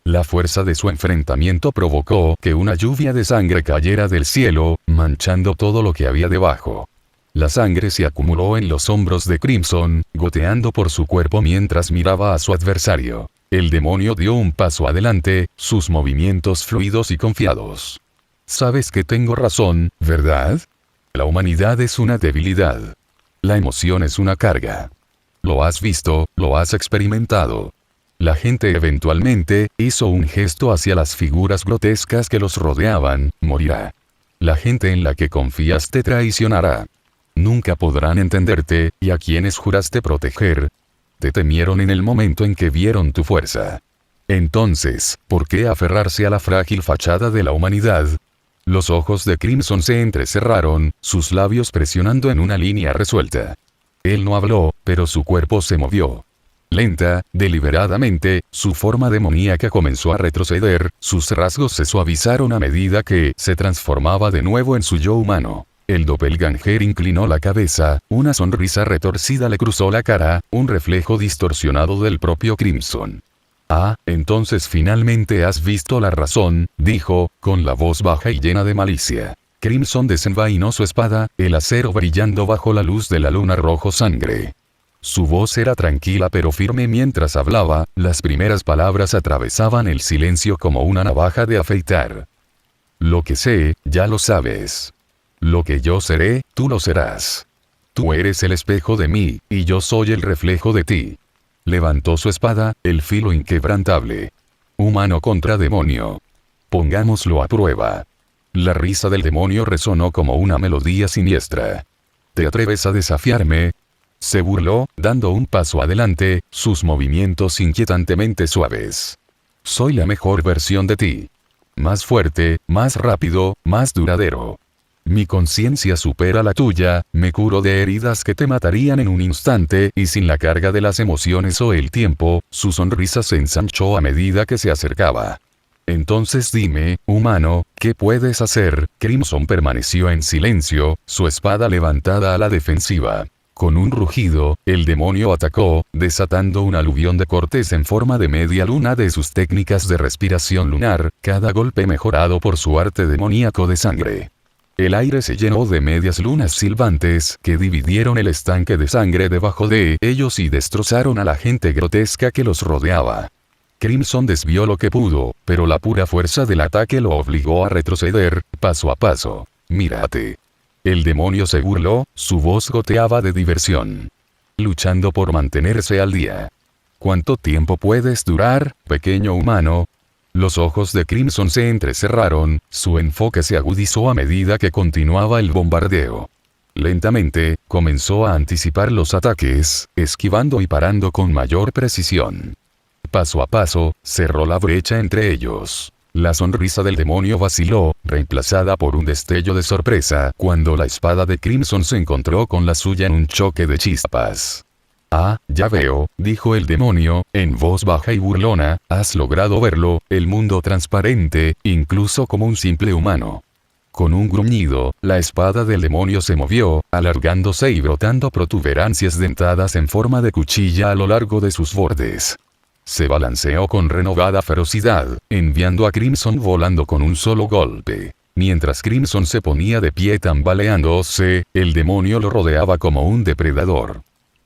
La fuerza de su enfrentamiento provocó que una lluvia de sangre cayera del cielo, manchando todo lo que había debajo. La sangre se acumuló en los hombros de Crimson, goteando por su cuerpo mientras miraba a su adversario. El demonio dio un paso adelante, sus movimientos fluidos y confiados. Sabes que tengo razón, ¿verdad? La humanidad es una debilidad. La emoción es una carga. Lo has visto, lo has experimentado. La gente eventualmente hizo un gesto hacia las figuras grotescas que los rodeaban, morirá. La gente en la que confías te traicionará. Nunca podrán entenderte, y a quienes juraste proteger, te temieron en el momento en que vieron tu fuerza. Entonces, ¿por qué aferrarse a la frágil fachada de la humanidad? Los ojos de Crimson se entrecerraron, sus labios presionando en una línea resuelta. Él no habló, pero su cuerpo se movió. Lenta, deliberadamente, su forma demoníaca comenzó a retroceder, sus rasgos se suavizaron a medida que se transformaba de nuevo en su yo humano. El doppelganger inclinó la cabeza, una sonrisa retorcida le cruzó la cara, un reflejo distorsionado del propio Crimson. Ah, entonces finalmente has visto la razón, dijo, con la voz baja y llena de malicia. Crimson desenvainó su espada, el acero brillando bajo la luz de la luna rojo sangre. Su voz era tranquila pero firme mientras hablaba, las primeras palabras atravesaban el silencio como una navaja de afeitar. Lo que sé, ya lo sabes. Lo que yo seré, tú lo serás. Tú eres el espejo de mí, y yo soy el reflejo de ti. Levantó su espada, el filo inquebrantable. Humano contra demonio. Pongámoslo a prueba. La risa del demonio resonó como una melodía siniestra. ¿Te atreves a desafiarme? Se burló, dando un paso adelante, sus movimientos inquietantemente suaves. Soy la mejor versión de ti. Más fuerte, más rápido, más duradero. Mi conciencia supera la tuya, me curo de heridas que te matarían en un instante y sin la carga de las emociones o el tiempo, su sonrisa se ensanchó a medida que se acercaba. Entonces dime, humano, ¿qué puedes hacer? Crimson permaneció en silencio, su espada levantada a la defensiva. Con un rugido, el demonio atacó, desatando un aluvión de cortes en forma de media luna de sus técnicas de respiración lunar, cada golpe mejorado por su arte demoníaco de sangre. El aire se llenó de medias lunas silbantes que dividieron el estanque de sangre debajo de ellos y destrozaron a la gente grotesca que los rodeaba. Crimson desvió lo que pudo, pero la pura fuerza del ataque lo obligó a retroceder, paso a paso. «Mírate». El demonio se burló, su voz goteaba de diversión. Luchando por mantenerse al día. ¿Cuánto tiempo puedes durar, pequeño humano? Los ojos de Crimson se entrecerraron, su enfoque se agudizó a medida que continuaba el bombardeo. Lentamente, comenzó a anticipar los ataques, esquivando y parando con mayor precisión. Paso a paso, cerró la brecha entre ellos. La sonrisa del demonio vaciló, reemplazada por un destello de sorpresa, cuando la espada de Crimson se encontró con la suya en un choque de chispas. «Ah, ya veo», dijo el demonio, en voz baja y burlona, «has logrado verlo, el mundo transparente, incluso como un simple humano». Con un gruñido, la espada del demonio se movió, alargándose y brotando protuberancias dentadas en forma de cuchilla a lo largo de sus bordes. Se balanceó con renovada ferocidad, enviando a Crimson volando con un solo golpe. Mientras Crimson se ponía de pie tambaleándose, el demonio lo rodeaba como un depredador.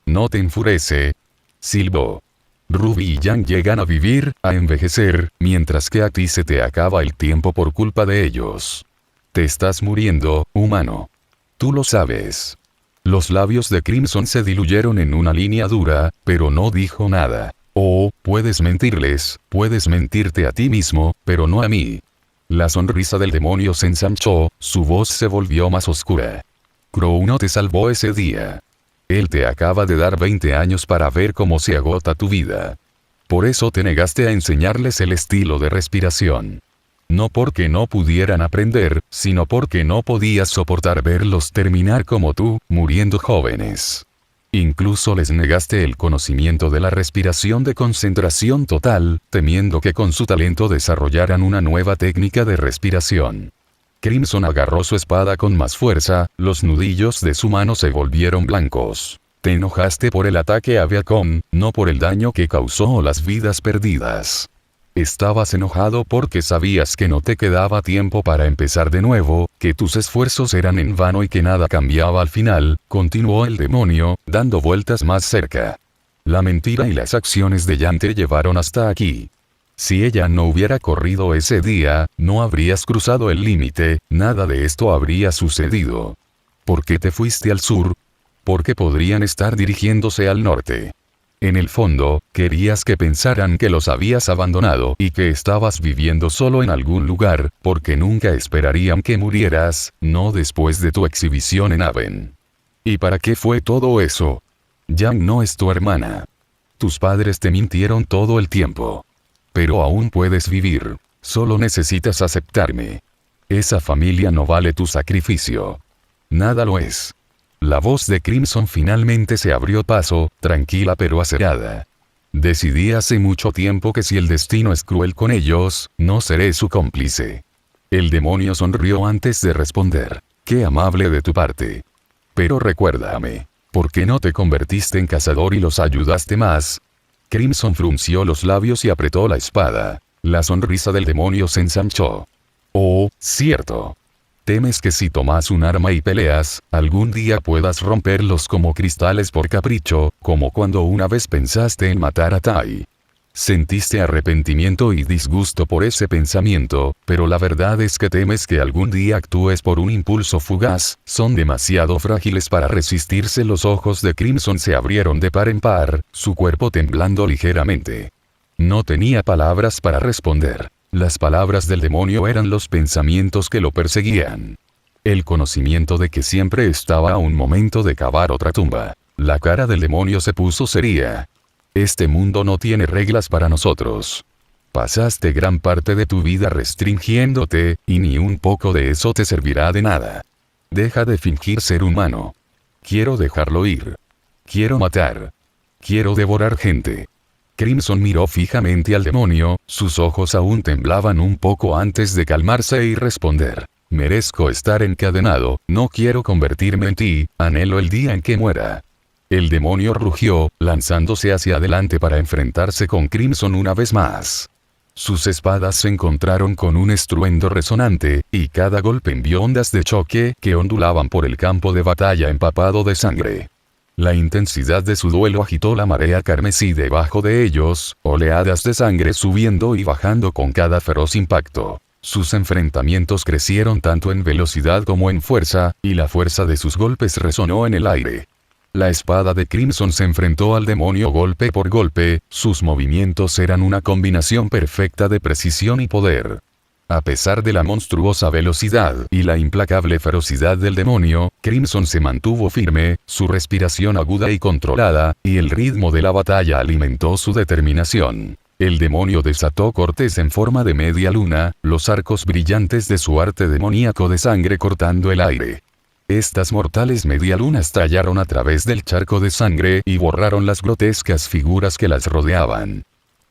«No te enfurece», silbó. «Ruby y Yang llegan a vivir, a envejecer, mientras que a ti se te acaba el tiempo por culpa de ellos. Te estás muriendo, humano. Tú lo sabes». Los labios de Crimson se diluyeron en una línea dura, pero no dijo nada. «Oh, puedes mentirles, puedes mentirte a ti mismo, pero no a mí». La sonrisa del demonio se ensanchó, su voz se volvió más oscura. «Crow no te salvó ese día. Él te acaba de dar 20 años para ver cómo se agota tu vida. Por eso te negaste a enseñarles el estilo de respiración. No porque no pudieran aprender, sino porque no podías soportar verlos terminar como tú, muriendo jóvenes. Incluso les negaste el conocimiento de la respiración de concentración total, temiendo que con su talento desarrollaran una nueva técnica de respiración». Crimson agarró su espada con más fuerza, los nudillos de su mano se volvieron blancos. «Te enojaste por el ataque a Viacom, no por el daño que causó o las vidas perdidas. Estabas enojado porque sabías que no te quedaba tiempo para empezar de nuevo, que tus esfuerzos eran en vano y que nada cambiaba al final», continuó el demonio, dando vueltas más cerca. «La mentira y las acciones de Yang te llevaron hasta aquí. Si ella no hubiera corrido ese día, no habrías cruzado el límite, nada de esto habría sucedido. ¿Por qué te fuiste al sur? Porque podrían estar dirigiéndose al norte. En el fondo, querías que pensaran que los habías abandonado y que estabas viviendo solo en algún lugar, porque nunca esperarían que murieras, no después de tu exhibición en Aven. ¿Y para qué fue todo eso? Yang no es tu hermana. Tus padres te mintieron todo el tiempo. Pero aún puedes vivir. Solo necesitas aceptarme. Esa familia no vale tu sacrificio. Nada lo es». La voz de Crimson finalmente se abrió paso, tranquila pero acerada. «Decidí hace mucho tiempo que si el destino es cruel con ellos, no seré su cómplice». El demonio sonrió antes de responder. «Qué amable de tu parte. Pero recuérdame, ¿por qué no te convertiste en cazador y los ayudaste más?» Crimson frunció los labios y apretó la espada. La sonrisa del demonio se ensanchó. «Oh, cierto. Temes que si tomas un arma y peleas, algún día puedas romperlos como cristales por capricho, como cuando una vez pensaste en matar a Tai. Sentiste arrepentimiento y disgusto por ese pensamiento, pero la verdad es que temes que algún día actúes por un impulso fugaz, son demasiado frágiles para resistirse». Los ojos de Crimson se abrieron de par en par, su cuerpo temblando ligeramente. No tenía palabras para responder. Las palabras del demonio eran los pensamientos que lo perseguían. El conocimiento de que siempre estaba a un momento de cavar otra tumba. La cara del demonio se puso seria. «Este mundo no tiene reglas para nosotros. Pasaste gran parte de tu vida restringiéndote, y ni un poco de eso te servirá de nada. Deja de fingir ser humano. Quiero dejarlo ir. Quiero matar. Quiero devorar gente». Crimson miró fijamente al demonio, sus ojos aún temblaban un poco antes de calmarse y responder. «Merezco estar encadenado, no quiero convertirme en ti, anhelo el día en que muera. El demonio rugió, lanzándose hacia adelante para enfrentarse con Crimson una vez más. Sus espadas se encontraron con un estruendo resonante, y cada golpe envió ondas de choque que ondulaban por el campo de batalla empapado de sangre. La intensidad de su duelo agitó la marea carmesí debajo de ellos, oleadas de sangre subiendo y bajando con cada feroz impacto. Sus enfrentamientos crecieron tanto en velocidad como en fuerza, y la fuerza de sus golpes resonó en el aire. La espada de Crimson se enfrentó al demonio golpe por golpe, sus movimientos eran una combinación perfecta de precisión y poder. A pesar de la monstruosa velocidad y la implacable ferocidad del demonio, Crimson se mantuvo firme, su respiración aguda y controlada, y el ritmo de la batalla alimentó su determinación. El demonio desató cortes en forma de media luna, los arcos brillantes de su arte demoníaco de sangre cortando el aire. Estas mortales medialunas tallaron a través del charco de sangre y borraron las grotescas figuras que las rodeaban.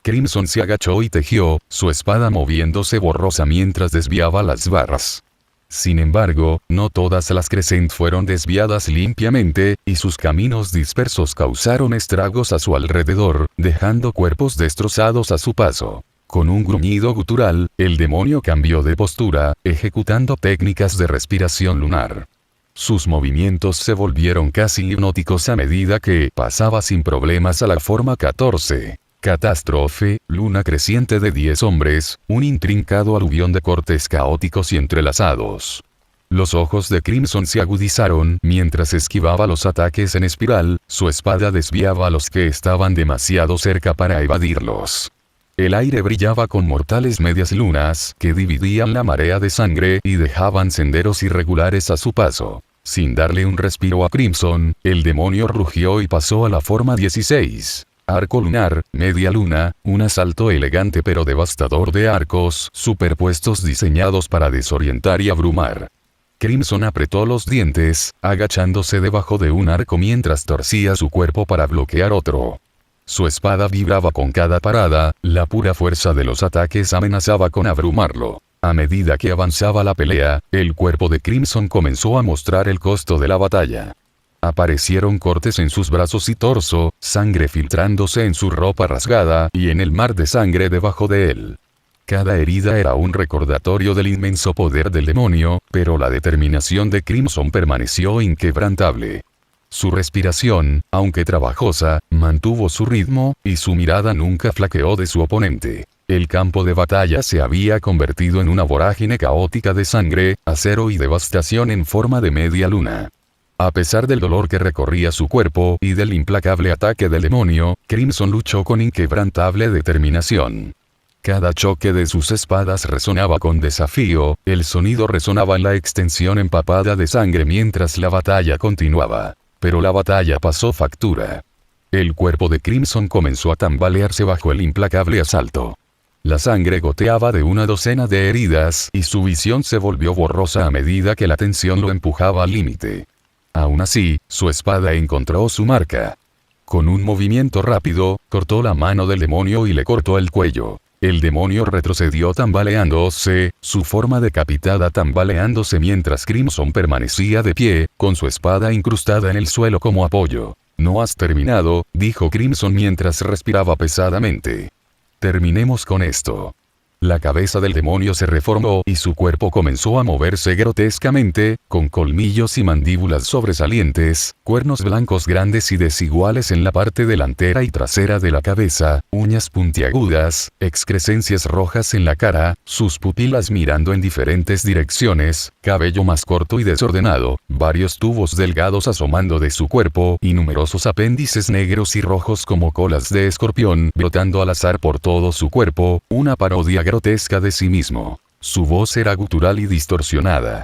Crimson se agachó y tejió, su espada moviéndose borrosa mientras desviaba las barras. Sin embargo, no todas las Crescent fueron desviadas limpiamente, y sus caminos dispersos causaron estragos a su alrededor, dejando cuerpos destrozados a su paso. Con un gruñido gutural, el demonio cambió de postura, ejecutando técnicas de respiración lunar. Sus movimientos se volvieron casi hipnóticos a medida que pasaba sin problemas a la forma 14. Catástrofe, luna creciente de 10 hombres, un intrincado aluvión de cortes caóticos y entrelazados. Los ojos de Crimson se agudizaron mientras esquivaba los ataques en espiral, su espada desviaba a los que estaban demasiado cerca para evadirlos. El aire brillaba con mortales medias lunas que dividían la marea de sangre y dejaban senderos irregulares a su paso. Sin darle un respiro a Crimson, el demonio rugió y pasó a la forma 16. Arco lunar, media luna, un asalto elegante pero devastador de arcos superpuestos diseñados para desorientar y abrumar. Crimson apretó los dientes, agachándose debajo de un arco mientras torcía su cuerpo para bloquear otro. Su espada vibraba con cada parada, la pura fuerza de los ataques amenazaba con abrumarlo. A medida que avanzaba la pelea, el cuerpo de Crimson comenzó a mostrar el costo de la batalla. Aparecieron cortes en sus brazos y torso, sangre filtrándose en su ropa rasgada y en el mar de sangre debajo de él. Cada herida era un recordatorio del inmenso poder del demonio, pero la determinación de Crimson permaneció inquebrantable. Su respiración, aunque trabajosa, mantuvo su ritmo, y su mirada nunca flaqueó de su oponente. El campo de batalla se había convertido en una vorágine caótica de sangre, acero y devastación en forma de media luna. A pesar del dolor que recorría su cuerpo y del implacable ataque del demonio, Crimson luchó con inquebrantable determinación. Cada choque de sus espadas resonaba con desafío, el sonido resonaba en la extensión empapada de sangre mientras la batalla continuaba. Pero la batalla pasó factura. El cuerpo de Crimson comenzó a tambalearse bajo el implacable asalto. La sangre goteaba de una docena de heridas y su visión se volvió borrosa a medida que la tensión lo empujaba al límite. Aún así, su espada encontró su marca. Con un movimiento rápido, cortó la mano del demonio y le cortó el cuello. El demonio retrocedió tambaleándose, su forma decapitada tambaleándose mientras Crimson permanecía de pie, con su espada incrustada en el suelo como apoyo. «No has terminado», dijo Crimson mientras respiraba pesadamente. «Terminemos con esto». La cabeza del demonio se reformó y su cuerpo comenzó a moverse grotescamente, con colmillos y mandíbulas sobresalientes, cuernos blancos grandes y desiguales en la parte delantera y trasera de la cabeza, uñas puntiagudas, excrescencias rojas en la cara, sus pupilas mirando en diferentes direcciones, cabello más corto y desordenado, varios tubos delgados asomando de su cuerpo y numerosos apéndices negros y rojos como colas de escorpión brotando al azar por todo su cuerpo, una parodia grotesca de sí mismo. Su voz era gutural y distorsionada.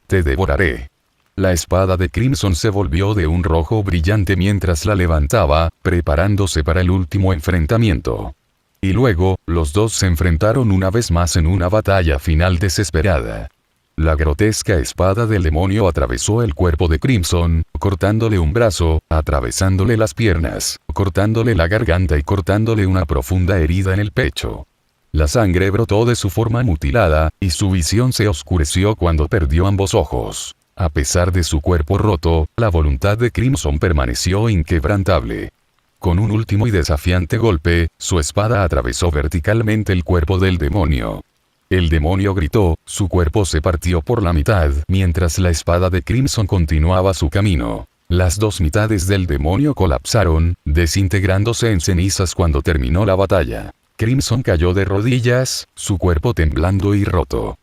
«Te devoraré». La espada de Crimson se volvió de un rojo brillante mientras la levantaba, preparándose para el último enfrentamiento. Y luego, los dos se enfrentaron una vez más en una batalla final desesperada. La grotesca espada del demonio atravesó el cuerpo de Crimson, cortándole un brazo, atravesándole las piernas, cortándole la garganta y cortándole una profunda herida en el pecho. La sangre brotó de su forma mutilada, y su visión se oscureció cuando perdió ambos ojos. A pesar de su cuerpo roto, la voluntad de Crimson permaneció inquebrantable. Con un último y desafiante golpe, su espada atravesó verticalmente el cuerpo del demonio. El demonio gritó, su cuerpo se partió por la mitad, mientras la espada de Crimson continuaba su camino. Las dos mitades del demonio colapsaron, desintegrándose en cenizas cuando terminó la batalla. Crimson cayó de rodillas, su cuerpo temblando y roto.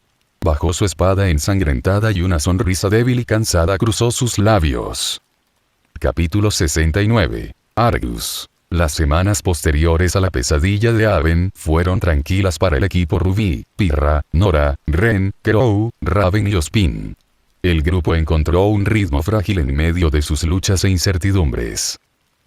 Bajó su espada ensangrentada y una sonrisa débil y cansada cruzó sus labios. Capítulo 69. Argus. Las semanas posteriores a la pesadilla de Haven fueron tranquilas para el equipo Ruby, Pirra, Nora, Ren, Crow, Raven y Ozpin. El grupo encontró un ritmo frágil en medio de sus luchas e incertidumbres.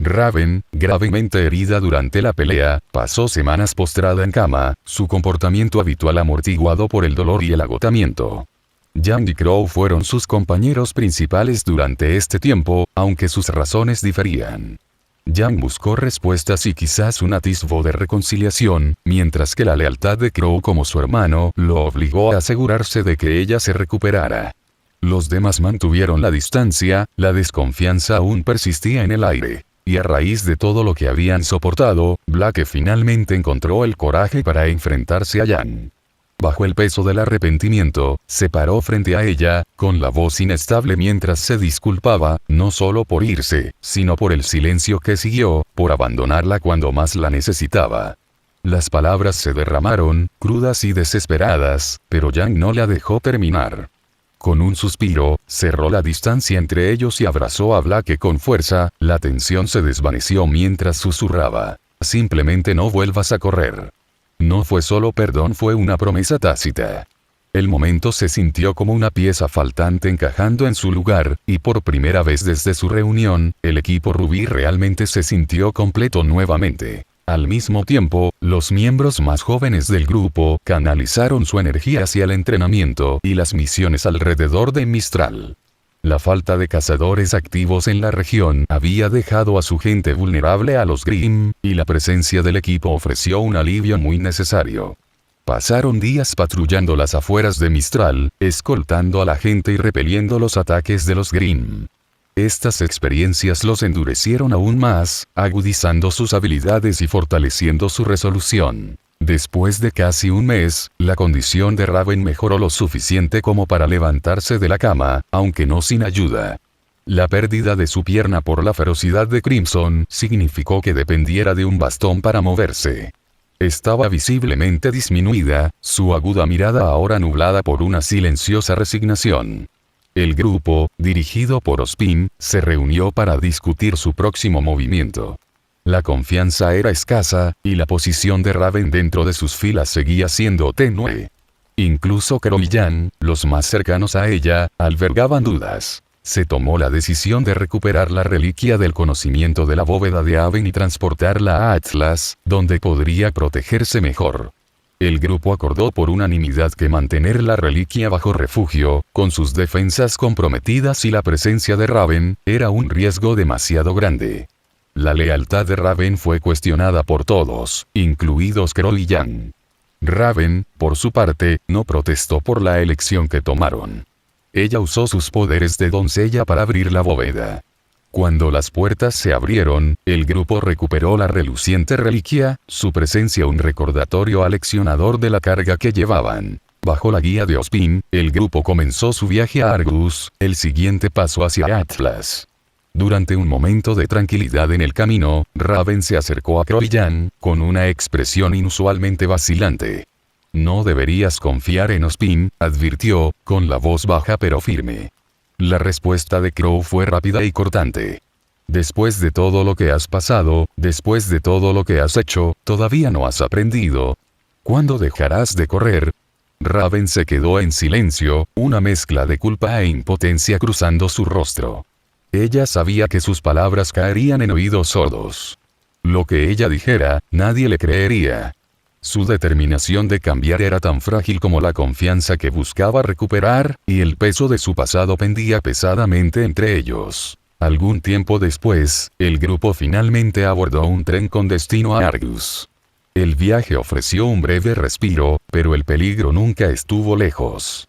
Raven, gravemente herida durante la pelea, pasó semanas postrada en cama, su comportamiento habitual amortiguado por el dolor y el agotamiento. Yang y Crow fueron sus compañeros principales durante este tiempo, aunque sus razones diferían. Yang buscó respuestas y quizás un atisbo de reconciliación, mientras que la lealtad de Crow como su hermano lo obligó a asegurarse de que ella se recuperara. Los demás mantuvieron la distancia, la desconfianza aún persistía en el aire. Y a raíz de todo lo que habían soportado, Blake finalmente encontró el coraje para enfrentarse a Yang. Bajo el peso del arrepentimiento, se paró frente a ella, con la voz inestable mientras se disculpaba, no solo por irse, sino por el silencio que siguió, por abandonarla cuando más la necesitaba. Las palabras se derramaron, crudas y desesperadas, pero Yang no la dejó terminar. Con un suspiro, cerró la distancia entre ellos y abrazó a Blake con fuerza, la tensión se desvaneció mientras susurraba. Simplemente no vuelvas a correr. No fue solo perdón, fue una promesa tácita. El momento se sintió como una pieza faltante encajando en su lugar, y por primera vez desde su reunión, el equipo Ruby realmente se sintió completo nuevamente. Al mismo tiempo, los miembros más jóvenes del grupo canalizaron su energía hacia el entrenamiento y las misiones alrededor de Mistral. La falta de cazadores activos en la región había dejado a su gente vulnerable a los Grimm, y la presencia del equipo ofreció un alivio muy necesario. Pasaron días patrullando las afueras de Mistral, escoltando a la gente y repeliendo los ataques de los Grimm. Estas experiencias los endurecieron aún más, agudizando sus habilidades y fortaleciendo su resolución. Después de casi un mes, la condición de Raven mejoró lo suficiente como para levantarse de la cama, aunque no sin ayuda. La pérdida de su pierna por la ferocidad de Crimson significó que dependiera de un bastón para moverse. Estaba visiblemente disminuida, su aguda mirada ahora nublada por una silenciosa resignación. El grupo, dirigido por Ozpin, se reunió para discutir su próximo movimiento. La confianza era escasa, y la posición de Raven dentro de sus filas seguía siendo tenue. Incluso Crow y Yang, los más cercanos a ella, albergaban dudas. Se tomó la decisión de recuperar la reliquia del conocimiento de la bóveda de Haven y transportarla a Atlas, donde podría protegerse mejor. El grupo acordó por unanimidad que mantener la reliquia bajo refugio, con sus defensas comprometidas y la presencia de Raven, era un riesgo demasiado grande. La lealtad de Raven fue cuestionada por todos, incluidos Crow y Yang. Raven, por su parte, no protestó por la elección que tomaron. Ella usó sus poderes de doncella para abrir la bóveda. Cuando las puertas se abrieron, el grupo recuperó la reluciente reliquia, su presencia un recordatorio aleccionador de la carga que llevaban. Bajo la guía de Ozpin, el grupo comenzó su viaje a Argus, el siguiente paso hacia Atlas. Durante un momento de tranquilidad en el camino, Raven se acercó a Crow y Yang, con una expresión inusualmente vacilante. No deberías confiar en Ozpin, advirtió, con la voz baja pero firme. La respuesta de Crow fue rápida y cortante. Después de todo lo que has pasado, después de todo lo que has hecho, ¿todavía no has aprendido? ¿Cuándo dejarás de correr? Raven se quedó en silencio, una mezcla de culpa e impotencia cruzando su rostro. Ella sabía que sus palabras caerían en oídos sordos. Lo que ella dijera, nadie le creería. Su determinación de cambiar era tan frágil como la confianza que buscaba recuperar, y el peso de su pasado pendía pesadamente entre ellos. Algún tiempo después, el grupo finalmente abordó un tren con destino a Argus. El viaje ofreció un breve respiro, pero el peligro nunca estuvo lejos.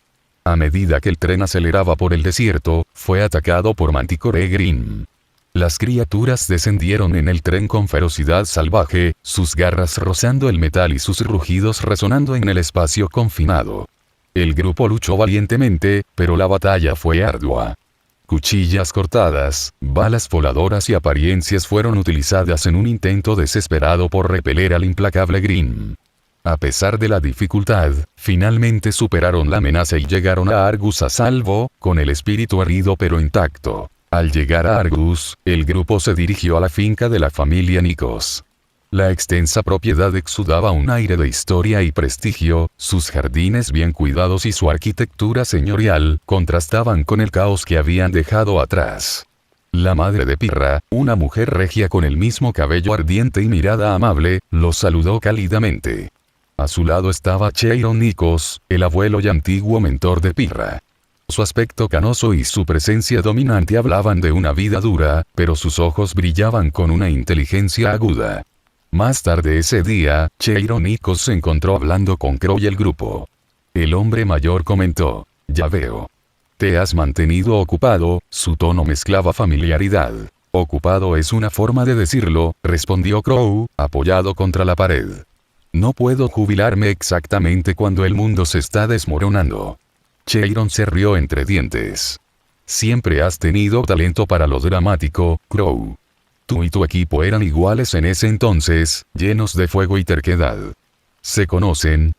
A medida que el tren aceleraba por el desierto, fue atacado por Manticore Green. Las criaturas descendieron en el tren con ferocidad salvaje, sus garras rozando el metal y sus rugidos resonando en el espacio confinado. El grupo luchó valientemente, pero la batalla fue ardua. Cuchillas cortadas, balas voladoras y apariencias fueron utilizadas en un intento desesperado por repeler al implacable Green. A pesar de la dificultad, finalmente superaron la amenaza y llegaron a Argus a salvo, con el espíritu herido pero intacto. Al llegar a Argus, el grupo se dirigió a la finca de la familia Nikos. La extensa propiedad exudaba un aire de historia y prestigio, sus jardines bien cuidados y su arquitectura señorial contrastaban con el caos que habían dejado atrás. La madre de Pirra, una mujer regia con el mismo cabello ardiente y mirada amable, los saludó cálidamente. A su lado estaba Cheiron Nikos, el abuelo y antiguo mentor de Pirra. Su aspecto canoso y su presencia dominante hablaban de una vida dura, pero sus ojos brillaban con una inteligencia aguda. Más tarde ese día, Cheiron Nikos se encontró hablando con Crow y el grupo. El hombre mayor comentó: «Ya veo. Te has mantenido ocupado», su tono mezclaba familiaridad. «Ocupado es una forma de decirlo», respondió Crow, apoyado contra la pared. «No puedo jubilarme exactamente cuando el mundo se está desmoronando». Cheiron se rió entre dientes. «Siempre has tenido talento para lo dramático, Crow. Tú y tu equipo eran iguales en ese entonces, llenos de fuego y terquedad». «¿Se conocen?»,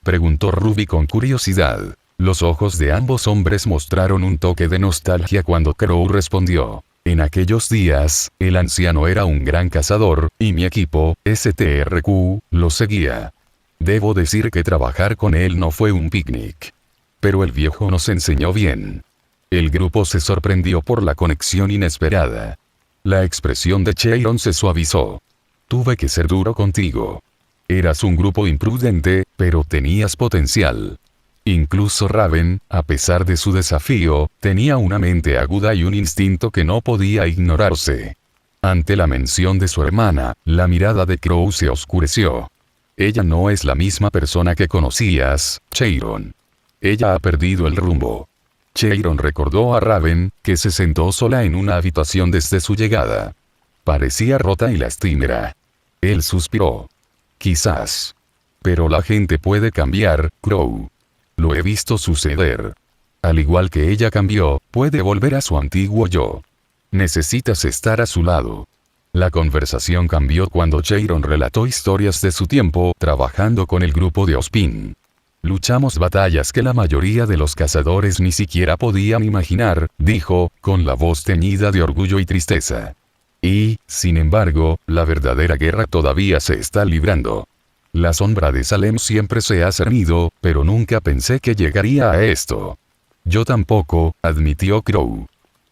preguntó Ruby con curiosidad. Los ojos de ambos hombres mostraron un toque de nostalgia cuando Crow respondió: «En aquellos días, el anciano era un gran cazador, y mi equipo, STRQ, lo seguía. Debo decir que trabajar con él no fue un picnic. Pero el viejo nos enseñó bien». El grupo se sorprendió por la conexión inesperada. La expresión de Cheiron se suavizó. «Tuve que ser duro contigo. Eras un grupo imprudente, pero tenías potencial». Incluso Raven, a pesar de su desafío, tenía una mente aguda y un instinto que no podía ignorarse. Ante la mención de su hermana, la mirada de Crow se oscureció. «Ella no es la misma persona que conocías, Cheiron. Ella ha perdido el rumbo». Cheiron recordó a Raven, que se sentó sola en una habitación desde su llegada. Parecía rota y lastimera. Él suspiró. «Quizás. Pero la gente puede cambiar, Crow. Lo he visto suceder. Al igual que ella cambió, puede volver a su antiguo yo. Necesitas estar a su lado». La conversación cambió cuando Cheiron relató historias de su tiempo trabajando con el grupo de Ozpin. «Luchamos batallas que la mayoría de los cazadores ni siquiera podían imaginar», dijo, con la voz teñida de orgullo y tristeza. «Y, sin embargo, la verdadera guerra todavía se está librando. La sombra de Salem siempre se ha cernido, pero nunca pensé que llegaría a esto». «Yo tampoco», admitió Crow.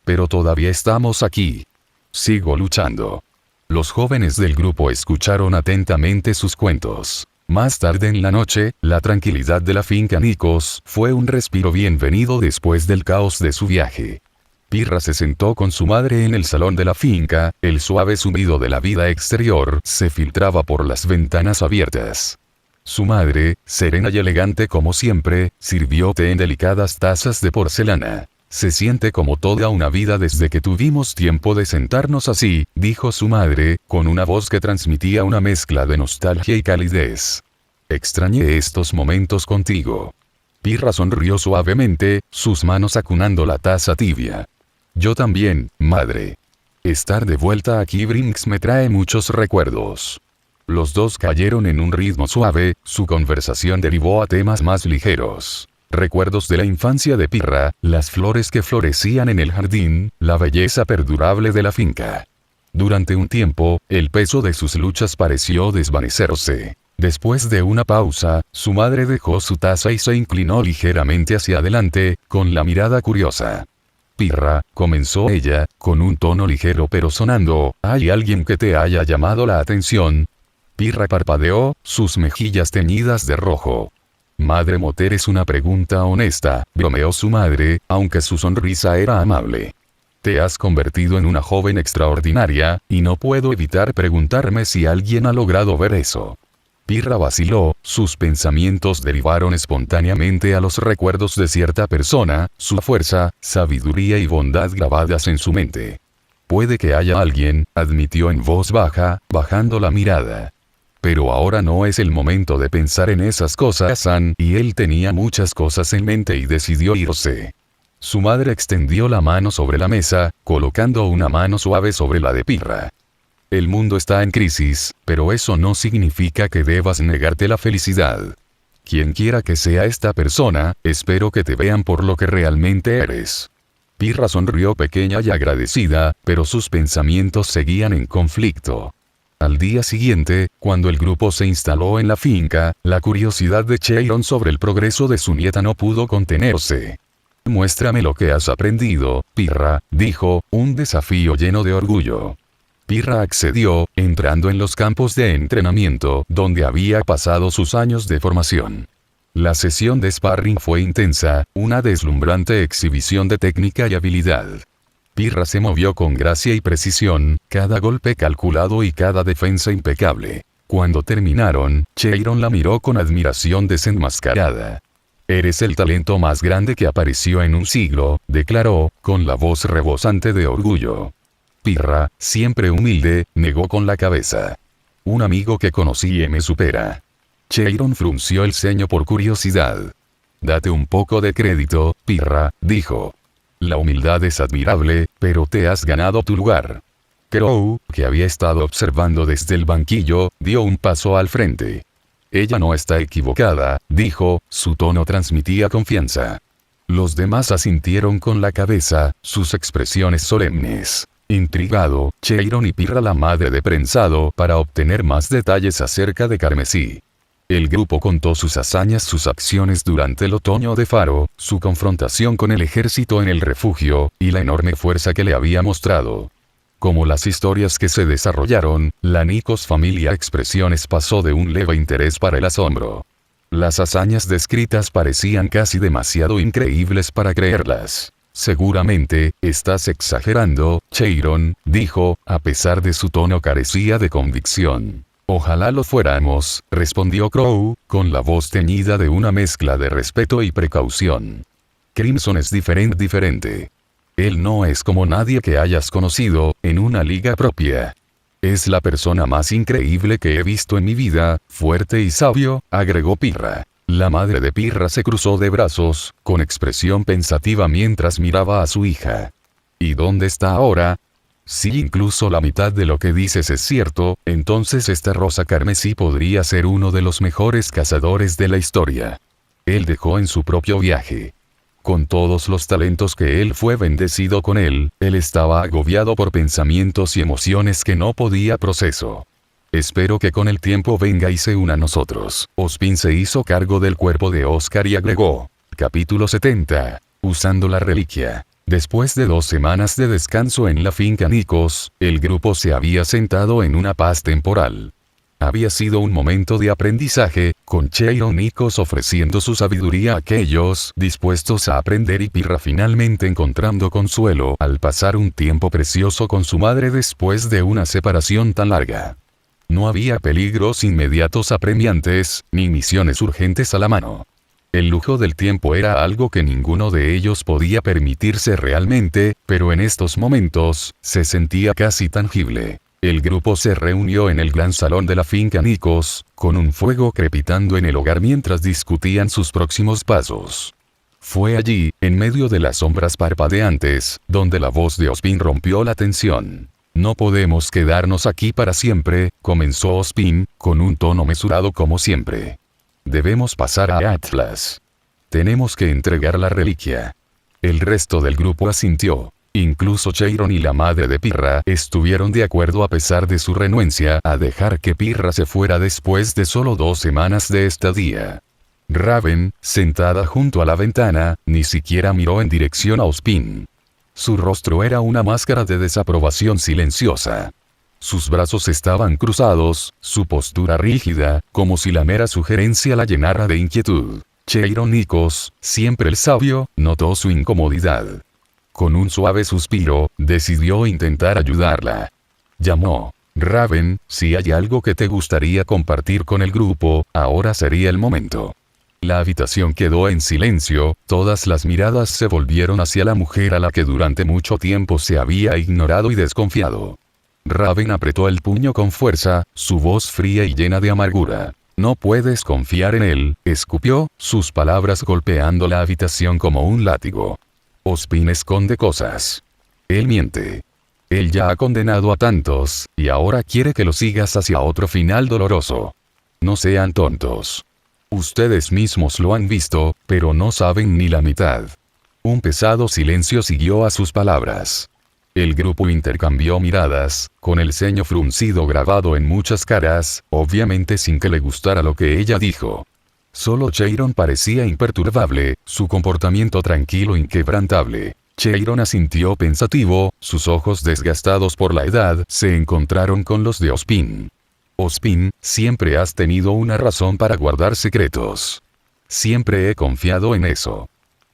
«Pero todavía estamos aquí. Sigo luchando». Los jóvenes del grupo escucharon atentamente sus cuentos. Más tarde en la noche, la tranquilidad de la finca Nikos fue un respiro bienvenido después del caos de su viaje. Pirra se sentó con su madre en el salón de la finca, el suave zumbido de la vida exterior se filtraba por las ventanas abiertas. Su madre, serena y elegante como siempre, sirvió té en delicadas tazas de porcelana. «Se siente como toda una vida desde que tuvimos tiempo de sentarnos así», dijo su madre, con una voz que transmitía una mezcla de nostalgia y calidez. «Extrañé estos momentos contigo». Pirra sonrió suavemente, sus manos acunando la taza tibia. «Yo también, madre. Estar de vuelta aquí Brinks me trae muchos recuerdos». Los dos cayeron en un ritmo suave, su conversación derivó a temas más ligeros. Recuerdos de la infancia de Pirra, las flores que florecían en el jardín, la belleza perdurable de la finca. Durante un tiempo, el peso de sus luchas pareció desvanecerse. Después de una pausa, su madre dejó su taza y se inclinó ligeramente hacia adelante, con la mirada curiosa. «Pirra», comenzó ella, con un tono ligero pero sonando, «¿hay alguien que te haya llamado la atención?». Pirra parpadeó, sus mejillas teñidas de rojo. «Madre Moter, es una pregunta honesta», bromeó su madre, aunque su sonrisa era amable. «Te has convertido en una joven extraordinaria, y no puedo evitar preguntarme si alguien ha logrado ver eso». Pirra vaciló, sus pensamientos derivaron espontáneamente a los recuerdos de cierta persona, su fuerza, sabiduría y bondad grabadas en su mente. Puede que haya alguien, admitió en voz baja, bajando la mirada. Pero ahora no es el momento de pensar en esas cosas, y él tenía muchas cosas en mente y decidió irse. Su madre extendió la mano sobre la mesa, colocando una mano suave sobre la de Pirra. El mundo está en crisis, pero eso no significa que debas negarte la felicidad. Quien quiera que sea esta persona, espero que te vean por lo que realmente eres. Pirra sonrió pequeña y agradecida, pero sus pensamientos seguían en conflicto. Al día siguiente, cuando el grupo se instaló en la finca, la curiosidad de Chiron sobre el progreso de su nieta no pudo contenerse. Muéstrame lo que has aprendido, Pirra, dijo, un desafío lleno de orgullo. Pirra accedió, entrando en los campos de entrenamiento, donde había pasado sus años de formación. La sesión de sparring fue intensa, una deslumbrante exhibición de técnica y habilidad. Pirra se movió con gracia y precisión, cada golpe calculado y cada defensa impecable. Cuando terminaron, Chiron la miró con admiración desenmascarada. Eres el talento más grande que apareció en un siglo, declaró, con la voz rebosante de orgullo. Pirra, siempre humilde, negó con la cabeza. Un amigo que conocí y me supera. Chiron frunció el ceño por curiosidad. Date un poco de crédito, Pirra, dijo. La humildad es admirable, pero te has ganado tu lugar. Crow, que había estado observando desde el banquillo, dio un paso al frente. Ella no está equivocada, dijo, su tono transmitía confianza. Los demás asintieron con la cabeza, sus expresiones solemnes. Intrigado, Chiron y Pirra la madre de prensado para obtener más detalles acerca de Carmesí. El grupo contó sus hazañas, sus acciones durante el otoño de Faro, su confrontación con el ejército en el refugio, y la enorme fuerza que le había mostrado. Como las historias que se desarrollaron, la Nikos Familia Expresiones pasó de un leve interés para el asombro. Las hazañas descritas parecían casi demasiado increíbles para creerlas. Seguramente, estás exagerando, Chiron, dijo, a pesar de su tono carecía de convicción. Ojalá lo fuéramos, respondió Crow, con la voz teñida de una mezcla de respeto y precaución. Crimson es diferente. Él no es como nadie que hayas conocido, en una liga propia. Es la persona más increíble que he visto en mi vida, fuerte y sabio, agregó Pirra. La madre de Pirra se cruzó de brazos, con expresión pensativa mientras miraba a su hija. ¿Y dónde está ahora? Si incluso la mitad de lo que dices es cierto, entonces esta rosa carmesí podría ser uno de los mejores cazadores de la historia. Él dejó en su propio viaje. Con todos los talentos que él fue bendecido con él estaba agobiado por pensamientos y emociones que no podía procesar. Espero que con el tiempo venga y se una a nosotros. Ospin se hizo cargo del cuerpo de Oscar y agregó. Capítulo 70. Usando la reliquia. Después de 2 semanas de descanso en la finca Nikos, el grupo se había sentado en una paz temporal. Había sido un momento de aprendizaje, con Chiron Nikos ofreciendo su sabiduría a aquellos dispuestos a aprender y Pirra finalmente encontrando consuelo al pasar un tiempo precioso con su madre después de una separación tan larga. No había peligros inmediatos apremiantes, ni misiones urgentes a la mano. El lujo del tiempo era algo que ninguno de ellos podía permitirse realmente, pero en estos momentos, se sentía casi tangible. El grupo se reunió en el gran salón de la finca Nikos, con un fuego crepitando en el hogar mientras discutían sus próximos pasos. Fue allí, en medio de las sombras parpadeantes, donde la voz de Ospin rompió la tensión. No podemos quedarnos aquí para siempre, comenzó Ospin, con un tono mesurado como siempre. Debemos pasar a Atlas. Tenemos que entregar la reliquia. El resto del grupo asintió. Incluso Chiron y la madre de Pirra estuvieron de acuerdo a pesar de su renuencia a dejar que Pirra se fuera después de solo 2 semanas de estadía. Raven, sentada junto a la ventana, ni siquiera miró en dirección a Ospin. Su rostro era una máscara de desaprobación silenciosa. Sus brazos estaban cruzados, su postura rígida, como si la mera sugerencia la llenara de inquietud. Chiron Nikos, siempre el sabio, notó su incomodidad. Con un suave suspiro, decidió intentar ayudarla. Llamó. Raven, si hay algo que te gustaría compartir con el grupo, ahora sería el momento. La habitación quedó en silencio, todas las miradas se volvieron hacia la mujer a la que durante mucho tiempo se había ignorado y desconfiado. Raven apretó el puño con fuerza, su voz fría y llena de amargura. No puedes confiar en él, escupió, sus palabras golpeando la habitación como un látigo. Ozpin esconde cosas. Él miente. Él ya ha condenado a tantos, y ahora quiere que lo sigas hacia otro final doloroso. No sean tontos. Ustedes mismos lo han visto, pero no saben ni la mitad. Un pesado silencio siguió a sus palabras. El grupo intercambió miradas, con el ceño fruncido grabado en muchas caras, obviamente sin que le gustara lo que ella dijo. Solo Chiron parecía imperturbable, su comportamiento tranquilo e inquebrantable. Chiron asintió pensativo, sus ojos desgastados por la edad se encontraron con los de Ozpin. Ozpin, siempre has tenido una razón para guardar secretos. Siempre he confiado en eso.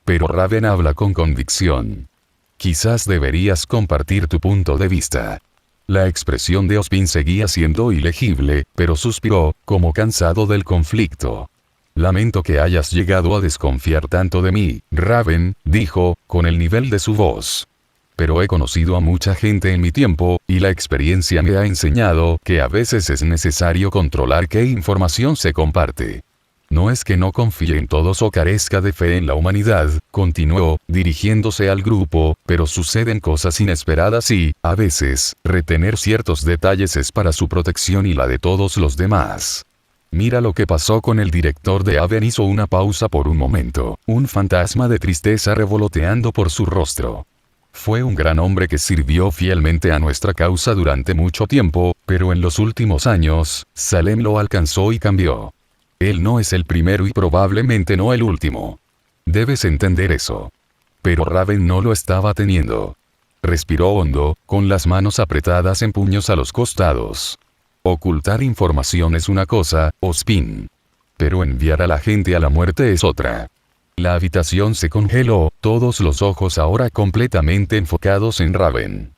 Pero Raven habla con convicción. Quizás deberías compartir tu punto de vista. La expresión de Ozpin seguía siendo ilegible, pero suspiró, como cansado del conflicto. Lamento que hayas llegado a desconfiar tanto de mí, Raven, dijo, con el nivel de su voz. Pero he conocido a mucha gente en mi tiempo, y la experiencia me ha enseñado que a veces es necesario controlar qué información se comparte. No es que no confíe en todos o carezca de fe en la humanidad, continuó, dirigiéndose al grupo, pero suceden cosas inesperadas y, a veces, retener ciertos detalles es para su protección y la de todos los demás. Mira lo que pasó con el director de Haven. Hizo una pausa por un momento, un fantasma de tristeza revoloteando por su rostro. Fue un gran hombre que sirvió fielmente a nuestra causa durante mucho tiempo, pero en los últimos años, Salem lo alcanzó y cambió. Él no es el primero y probablemente no el último. Debes entender eso. Pero Raven no lo estaba teniendo. Respiró hondo, con las manos apretadas en puños a los costados. Ocultar información es una cosa, Ozpin. Pero enviar a la gente a la muerte es otra. La habitación se congeló, todos los ojos ahora completamente enfocados en Raven.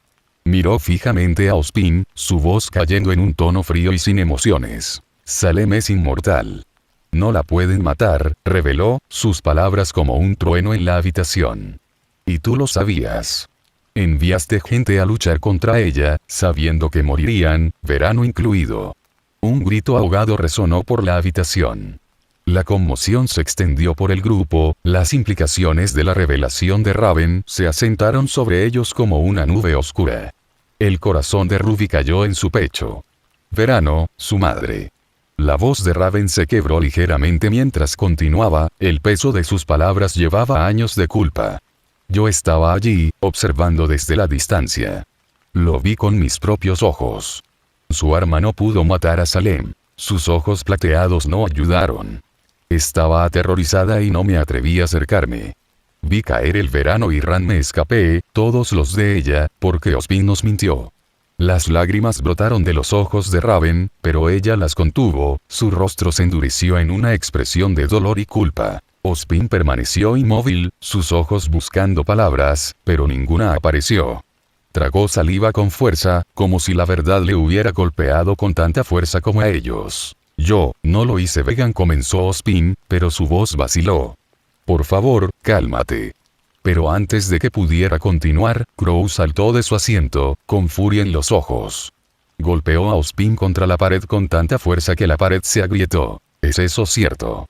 Miró fijamente a Ozpin, su voz cayendo en un tono frío y sin emociones. Salem es inmortal. No la pueden matar, reveló, sus palabras como un trueno en la habitación. Y tú lo sabías. Enviaste gente a luchar contra ella, sabiendo que morirían, Verano incluido. Un grito ahogado resonó por la habitación. La conmoción se extendió por el grupo, las implicaciones de la revelación de Raven se asentaron sobre ellos como una nube oscura. El corazón de Ruby cayó en su pecho. Verano, su madre. La voz de Raven se quebró ligeramente mientras continuaba, el peso de sus palabras llevaba años de culpa. Yo estaba allí, observando desde la distancia. Lo vi con mis propios ojos. Su arma no pudo matar a Salem. Sus ojos plateados no ayudaron. Estaba aterrorizada y no me atreví a acercarme. Vi caer el Verano y Ran, me escapé, todos los de ella, porque Ozpin nos mintió. Las lágrimas brotaron de los ojos de Raven, pero ella las contuvo, su rostro se endureció en una expresión de dolor y culpa. Ozpin permaneció inmóvil, sus ojos buscando palabras, pero ninguna apareció. Tragó saliva con fuerza, como si la verdad le hubiera golpeado con tanta fuerza como a ellos. Yo, no lo hice. Vegan, comenzó Ozpin, pero su voz vaciló. Por favor, cálmate. Pero antes de que pudiera continuar, Crow saltó de su asiento, con furia en los ojos. Golpeó a Ozpin contra la pared con tanta fuerza que la pared se agrietó. ¿Es eso cierto?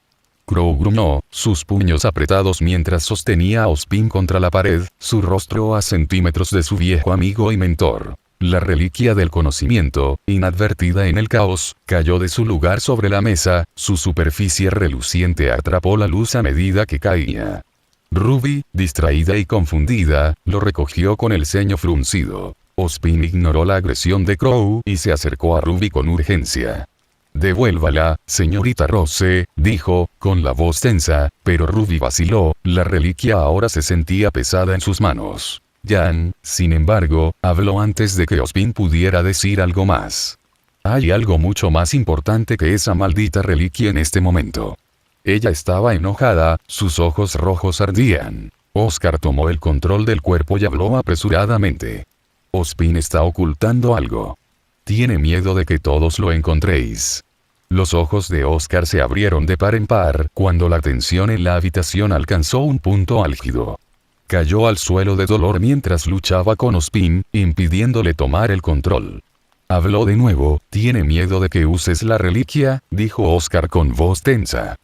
Crow gruñó, sus puños apretados mientras sostenía a Ozpin contra la pared, su rostro a centímetros de su viejo amigo y mentor. La reliquia del conocimiento, inadvertida en el caos, cayó de su lugar sobre la mesa, su superficie reluciente atrapó la luz a medida que caía. Ruby, distraída y confundida, lo recogió con el ceño fruncido. Ozpin ignoró la agresión de Crow y se acercó a Ruby con urgencia. Devuélvala, señorita Rose, dijo, con la voz tensa, pero Ruby vaciló, la reliquia ahora se sentía pesada en sus manos. Jan, sin embargo, habló antes de que Ozpin pudiera decir algo más. Hay algo mucho más importante que esa maldita reliquia en este momento. Ella estaba enojada, sus ojos rojos ardían. Oscar tomó el control del cuerpo y habló apresuradamente. Ozpin está ocultando algo. tiene miedo de que todos lo encontréis. Los ojos de Oscar se abrieron de par en par cuando la tensión en la habitación alcanzó un punto álgido. Cayó al suelo de dolor mientras luchaba con Ozpin, impidiéndole tomar el control. Habló de nuevo, tiene miedo de que uses la reliquia, dijo Oscar con voz tensa.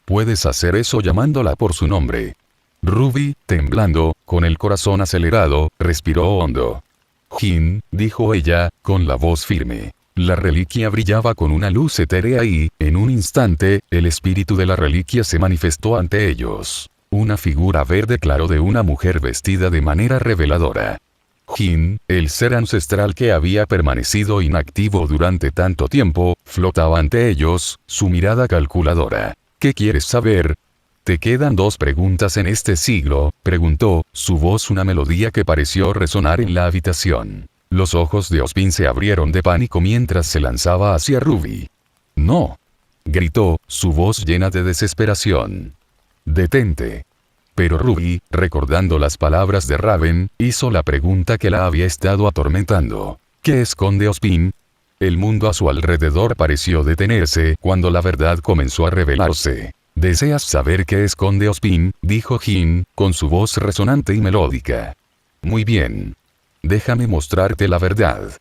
Puedes hacer eso llamándola por su nombre. Ruby, temblando, con el corazón acelerado, respiró hondo. Jin, dijo ella, con la voz firme. La reliquia brillaba con una luz etérea y, en un instante, el espíritu de la reliquia se manifestó ante ellos. Una figura verde claro de una mujer vestida de manera reveladora. Jin, el ser ancestral que había permanecido inactivo durante tanto tiempo, flotaba ante ellos, su mirada calculadora. ¿Qué quieres saber? ¿Te quedan 2 preguntas en este siglo?, preguntó, su voz una melodía que pareció resonar en la habitación. Los ojos de Ozpin se abrieron de pánico mientras se lanzaba hacia Ruby. ¡No!, gritó, su voz llena de desesperación. «Detente». Pero Ruby, recordando las palabras de Raven, hizo la pregunta que la había estado atormentando. ¿Qué esconde Ozpin? El mundo a su alrededor pareció detenerse cuando la verdad comenzó a revelarse. «¿Deseas saber qué esconde Ozpin?», dijo Jin, con su voz resonante y melódica. «Muy bien. Déjame mostrarte la verdad».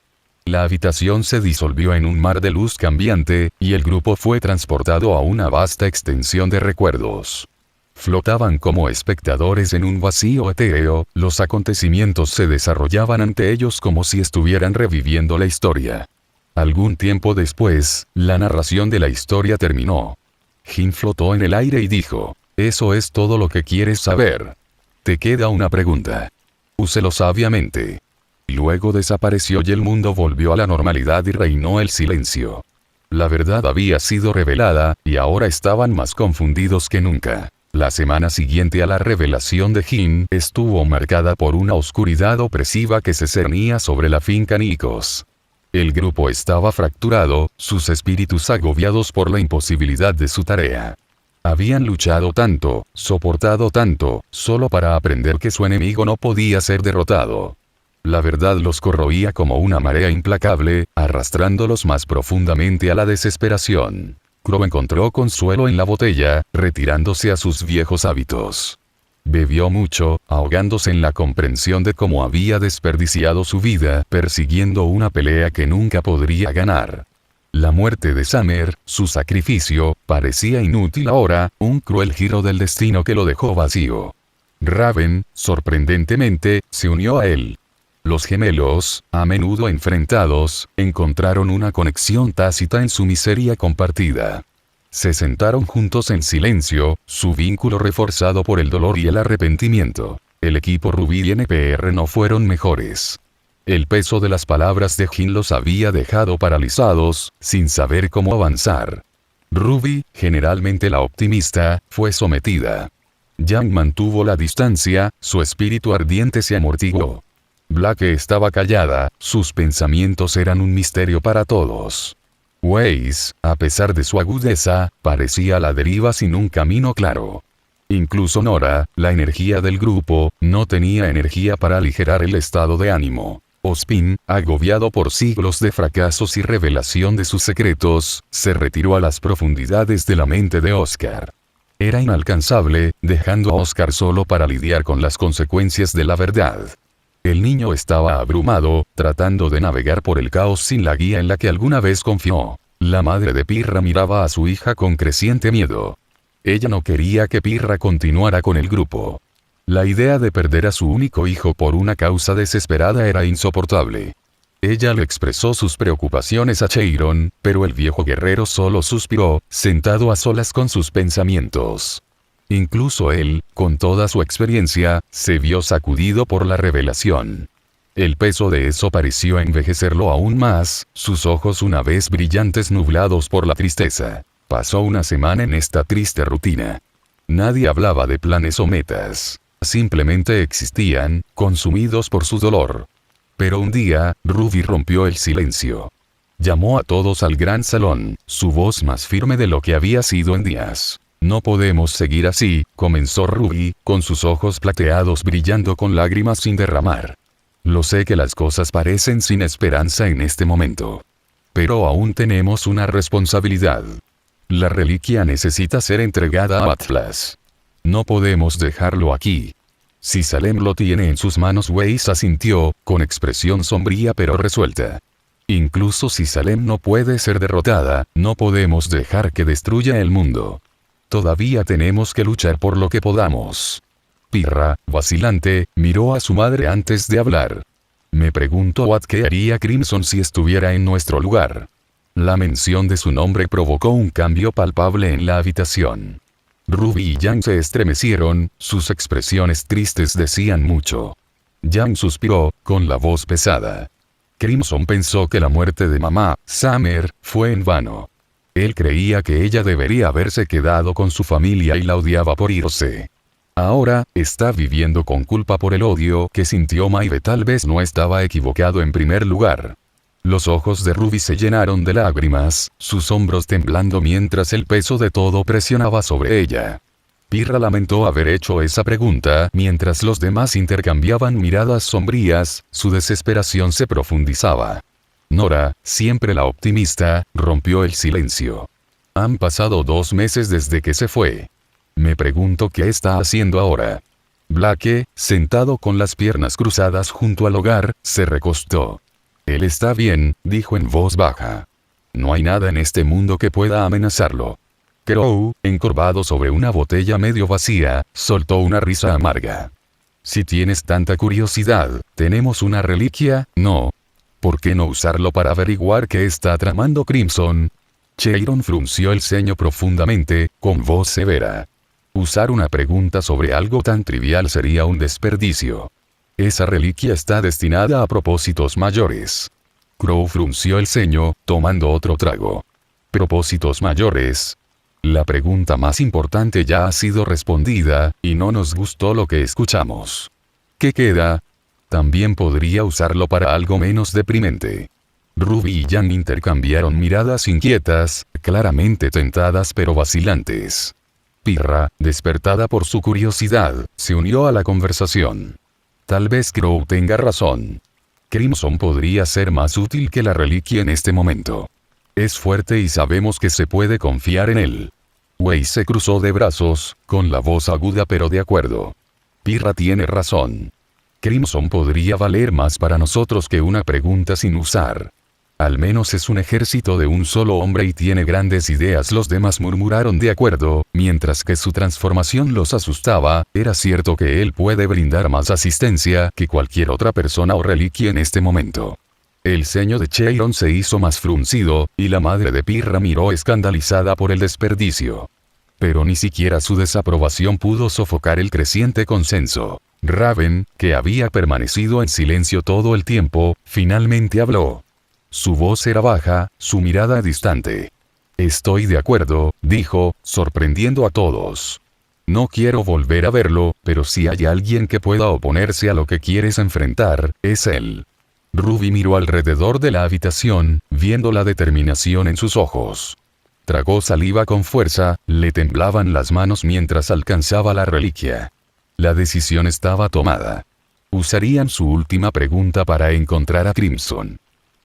La habitación se disolvió en un mar de luz cambiante, y el grupo fue transportado a una vasta extensión de recuerdos. Flotaban como espectadores en un vacío etéreo, los acontecimientos se desarrollaban ante ellos como si estuvieran reviviendo la historia. Algún tiempo después, la narración de la historia terminó. Jin flotó en el aire y dijo, «Eso es todo lo que quieres saber. Te queda una pregunta. Úselo sabiamente». Luego desapareció y el mundo volvió a la normalidad y reinó el silencio. La verdad había sido revelada, y ahora estaban más confundidos que nunca. La semana siguiente a la revelación de Jin estuvo marcada por una oscuridad opresiva que se cernía sobre la finca Nikos. El grupo estaba fracturado, sus espíritus agobiados por la imposibilidad de su tarea. Habían luchado tanto, soportado tanto, solo para aprender que su enemigo no podía ser derrotado. La verdad los corroía como una marea implacable, arrastrándolos más profundamente a la desesperación. Crow encontró consuelo en la botella, retirándose a sus viejos hábitos. Bebió mucho, ahogándose en la comprensión de cómo había desperdiciado su vida persiguiendo una pelea que nunca podría ganar. La muerte de Summer, su sacrificio, parecía inútil ahora, un cruel giro del destino que lo dejó vacío. Raven, sorprendentemente, se unió a él. Los gemelos, a menudo enfrentados, encontraron una conexión tácita en su miseria compartida. Se sentaron juntos en silencio, su vínculo reforzado por el dolor y el arrepentimiento. El equipo Ruby y NPR no fueron mejores. El peso de las palabras de Jin los había dejado paralizados, sin saber cómo avanzar. Ruby, generalmente la optimista, fue sometida. Yang mantuvo la distancia, su espíritu ardiente se amortiguó. Black estaba callada, sus pensamientos eran un misterio para todos. Weiss, a pesar de su agudeza, parecía a la deriva sin un camino claro. Incluso Nora, la energía del grupo, no tenía energía para aligerar el estado de ánimo. Ozpin, agobiado por siglos de fracasos y revelación de sus secretos, se retiró a las profundidades de la mente de Oscar. Era inalcanzable, dejando a Oscar solo para lidiar con las consecuencias de la verdad. El niño estaba abrumado, tratando de navegar por el caos sin la guía en la que alguna vez confió. La madre de Pirra miraba a su hija con creciente miedo. Ella no quería que Pirra continuara con el grupo. La idea de perder a su único hijo por una causa desesperada era insoportable. Ella le expresó sus preocupaciones a Cheiron, pero el viejo guerrero solo suspiró, sentado a solas con sus pensamientos. Incluso él, con toda su experiencia, se vio sacudido por la revelación. El peso de eso pareció envejecerlo aún más, sus ojos una vez brillantes nublados por la tristeza. Pasó una semana en esta triste rutina. Nadie hablaba de planes o metas. Simplemente existían, consumidos por su dolor. Pero un día, Ruby rompió el silencio. Llamó a todos al gran salón, su voz más firme de lo que había sido en días. «No podemos seguir así», comenzó Ruby, con sus ojos plateados brillando con lágrimas sin derramar. «Lo sé que las cosas parecen sin esperanza en este momento. Pero aún tenemos una responsabilidad. La reliquia necesita ser entregada a Atlas. No podemos dejarlo aquí. Si Salem lo tiene en sus manos, Weiss asintió, con expresión sombría pero resuelta. Incluso si Salem no puede ser derrotada, no podemos dejar que destruya el mundo. Todavía tenemos que luchar por lo que podamos. Pirra, vacilante, miró a su madre antes de hablar. Me pregunto qué haría Crimson si estuviera en nuestro lugar. La mención de su nombre provocó un cambio palpable en la habitación. Ruby y Yang se estremecieron, sus expresiones tristes decían mucho. Yang suspiró, con la voz pesada. Crimson pensó que la muerte de mamá, Summer, fue en vano. Él creía que ella debería haberse quedado con su familia y la odiaba por irse. Ahora, está viviendo con culpa por el odio que sintió Maeve. Tal vez no estaba equivocado en primer lugar. Los ojos de Ruby se llenaron de lágrimas, sus hombros temblando mientras el peso de todo presionaba sobre ella. Pirra lamentó haber hecho esa pregunta mientras los demás intercambiaban miradas sombrías, su desesperación se profundizaba. Nora, siempre la optimista, rompió el silencio. Han pasado 2 meses desde que se fue. Me pregunto qué está haciendo ahora. Blake, sentado con las piernas cruzadas junto al hogar, se recostó. Él está bien, dijo en voz baja. No hay nada en este mundo que pueda amenazarlo. Crow, encorvado sobre una botella medio vacía, soltó una risa amarga. Si tienes tanta curiosidad, tenemos una reliquia, ¿no? ¿Por qué no usarlo para averiguar qué está tramando Crimson? Chiron frunció el ceño profundamente, con voz severa. Usar una pregunta sobre algo tan trivial sería un desperdicio. Esa reliquia está destinada a propósitos mayores. Crow frunció el ceño, tomando otro trago. ¿Propósitos mayores? La pregunta más importante ya ha sido respondida, y no nos gustó lo que escuchamos. ¿Qué queda? También podría usarlo para algo menos deprimente. Ruby y Yang intercambiaron miradas inquietas, claramente tentadas pero vacilantes. Pirra, despertada por su curiosidad, se unió a la conversación. Tal vez Crow tenga razón. Crimson podría ser más útil que la reliquia en este momento. Es fuerte y sabemos que se puede confiar en él. Weiss se cruzó de brazos, con la voz aguda pero de acuerdo. Pirra tiene razón. Crimson podría valer más para nosotros que una pregunta sin usar. Al menos es un ejército de un solo hombre y tiene grandes ideas. Los demás murmuraron de acuerdo, mientras que su transformación los asustaba. Era cierto que él puede brindar más asistencia que cualquier otra persona o reliquia en este momento. El ceño de Chiron se hizo más fruncido, y la madre de Pirra miró escandalizada por el desperdicio. Pero ni siquiera su desaprobación pudo sofocar el creciente consenso. Raven, que había permanecido en silencio todo el tiempo, finalmente habló. Su voz era baja, su mirada distante. Estoy de acuerdo, dijo, sorprendiendo a todos. No quiero volver a verlo, pero si hay alguien que pueda oponerse a lo que quieres enfrentar, es él. Ruby miró alrededor de la habitación, viendo la determinación en sus ojos. Tragó saliva con fuerza, le temblaban las manos mientras alcanzaba la reliquia. La decisión estaba tomada. Usarían su última pregunta para encontrar a Crimson.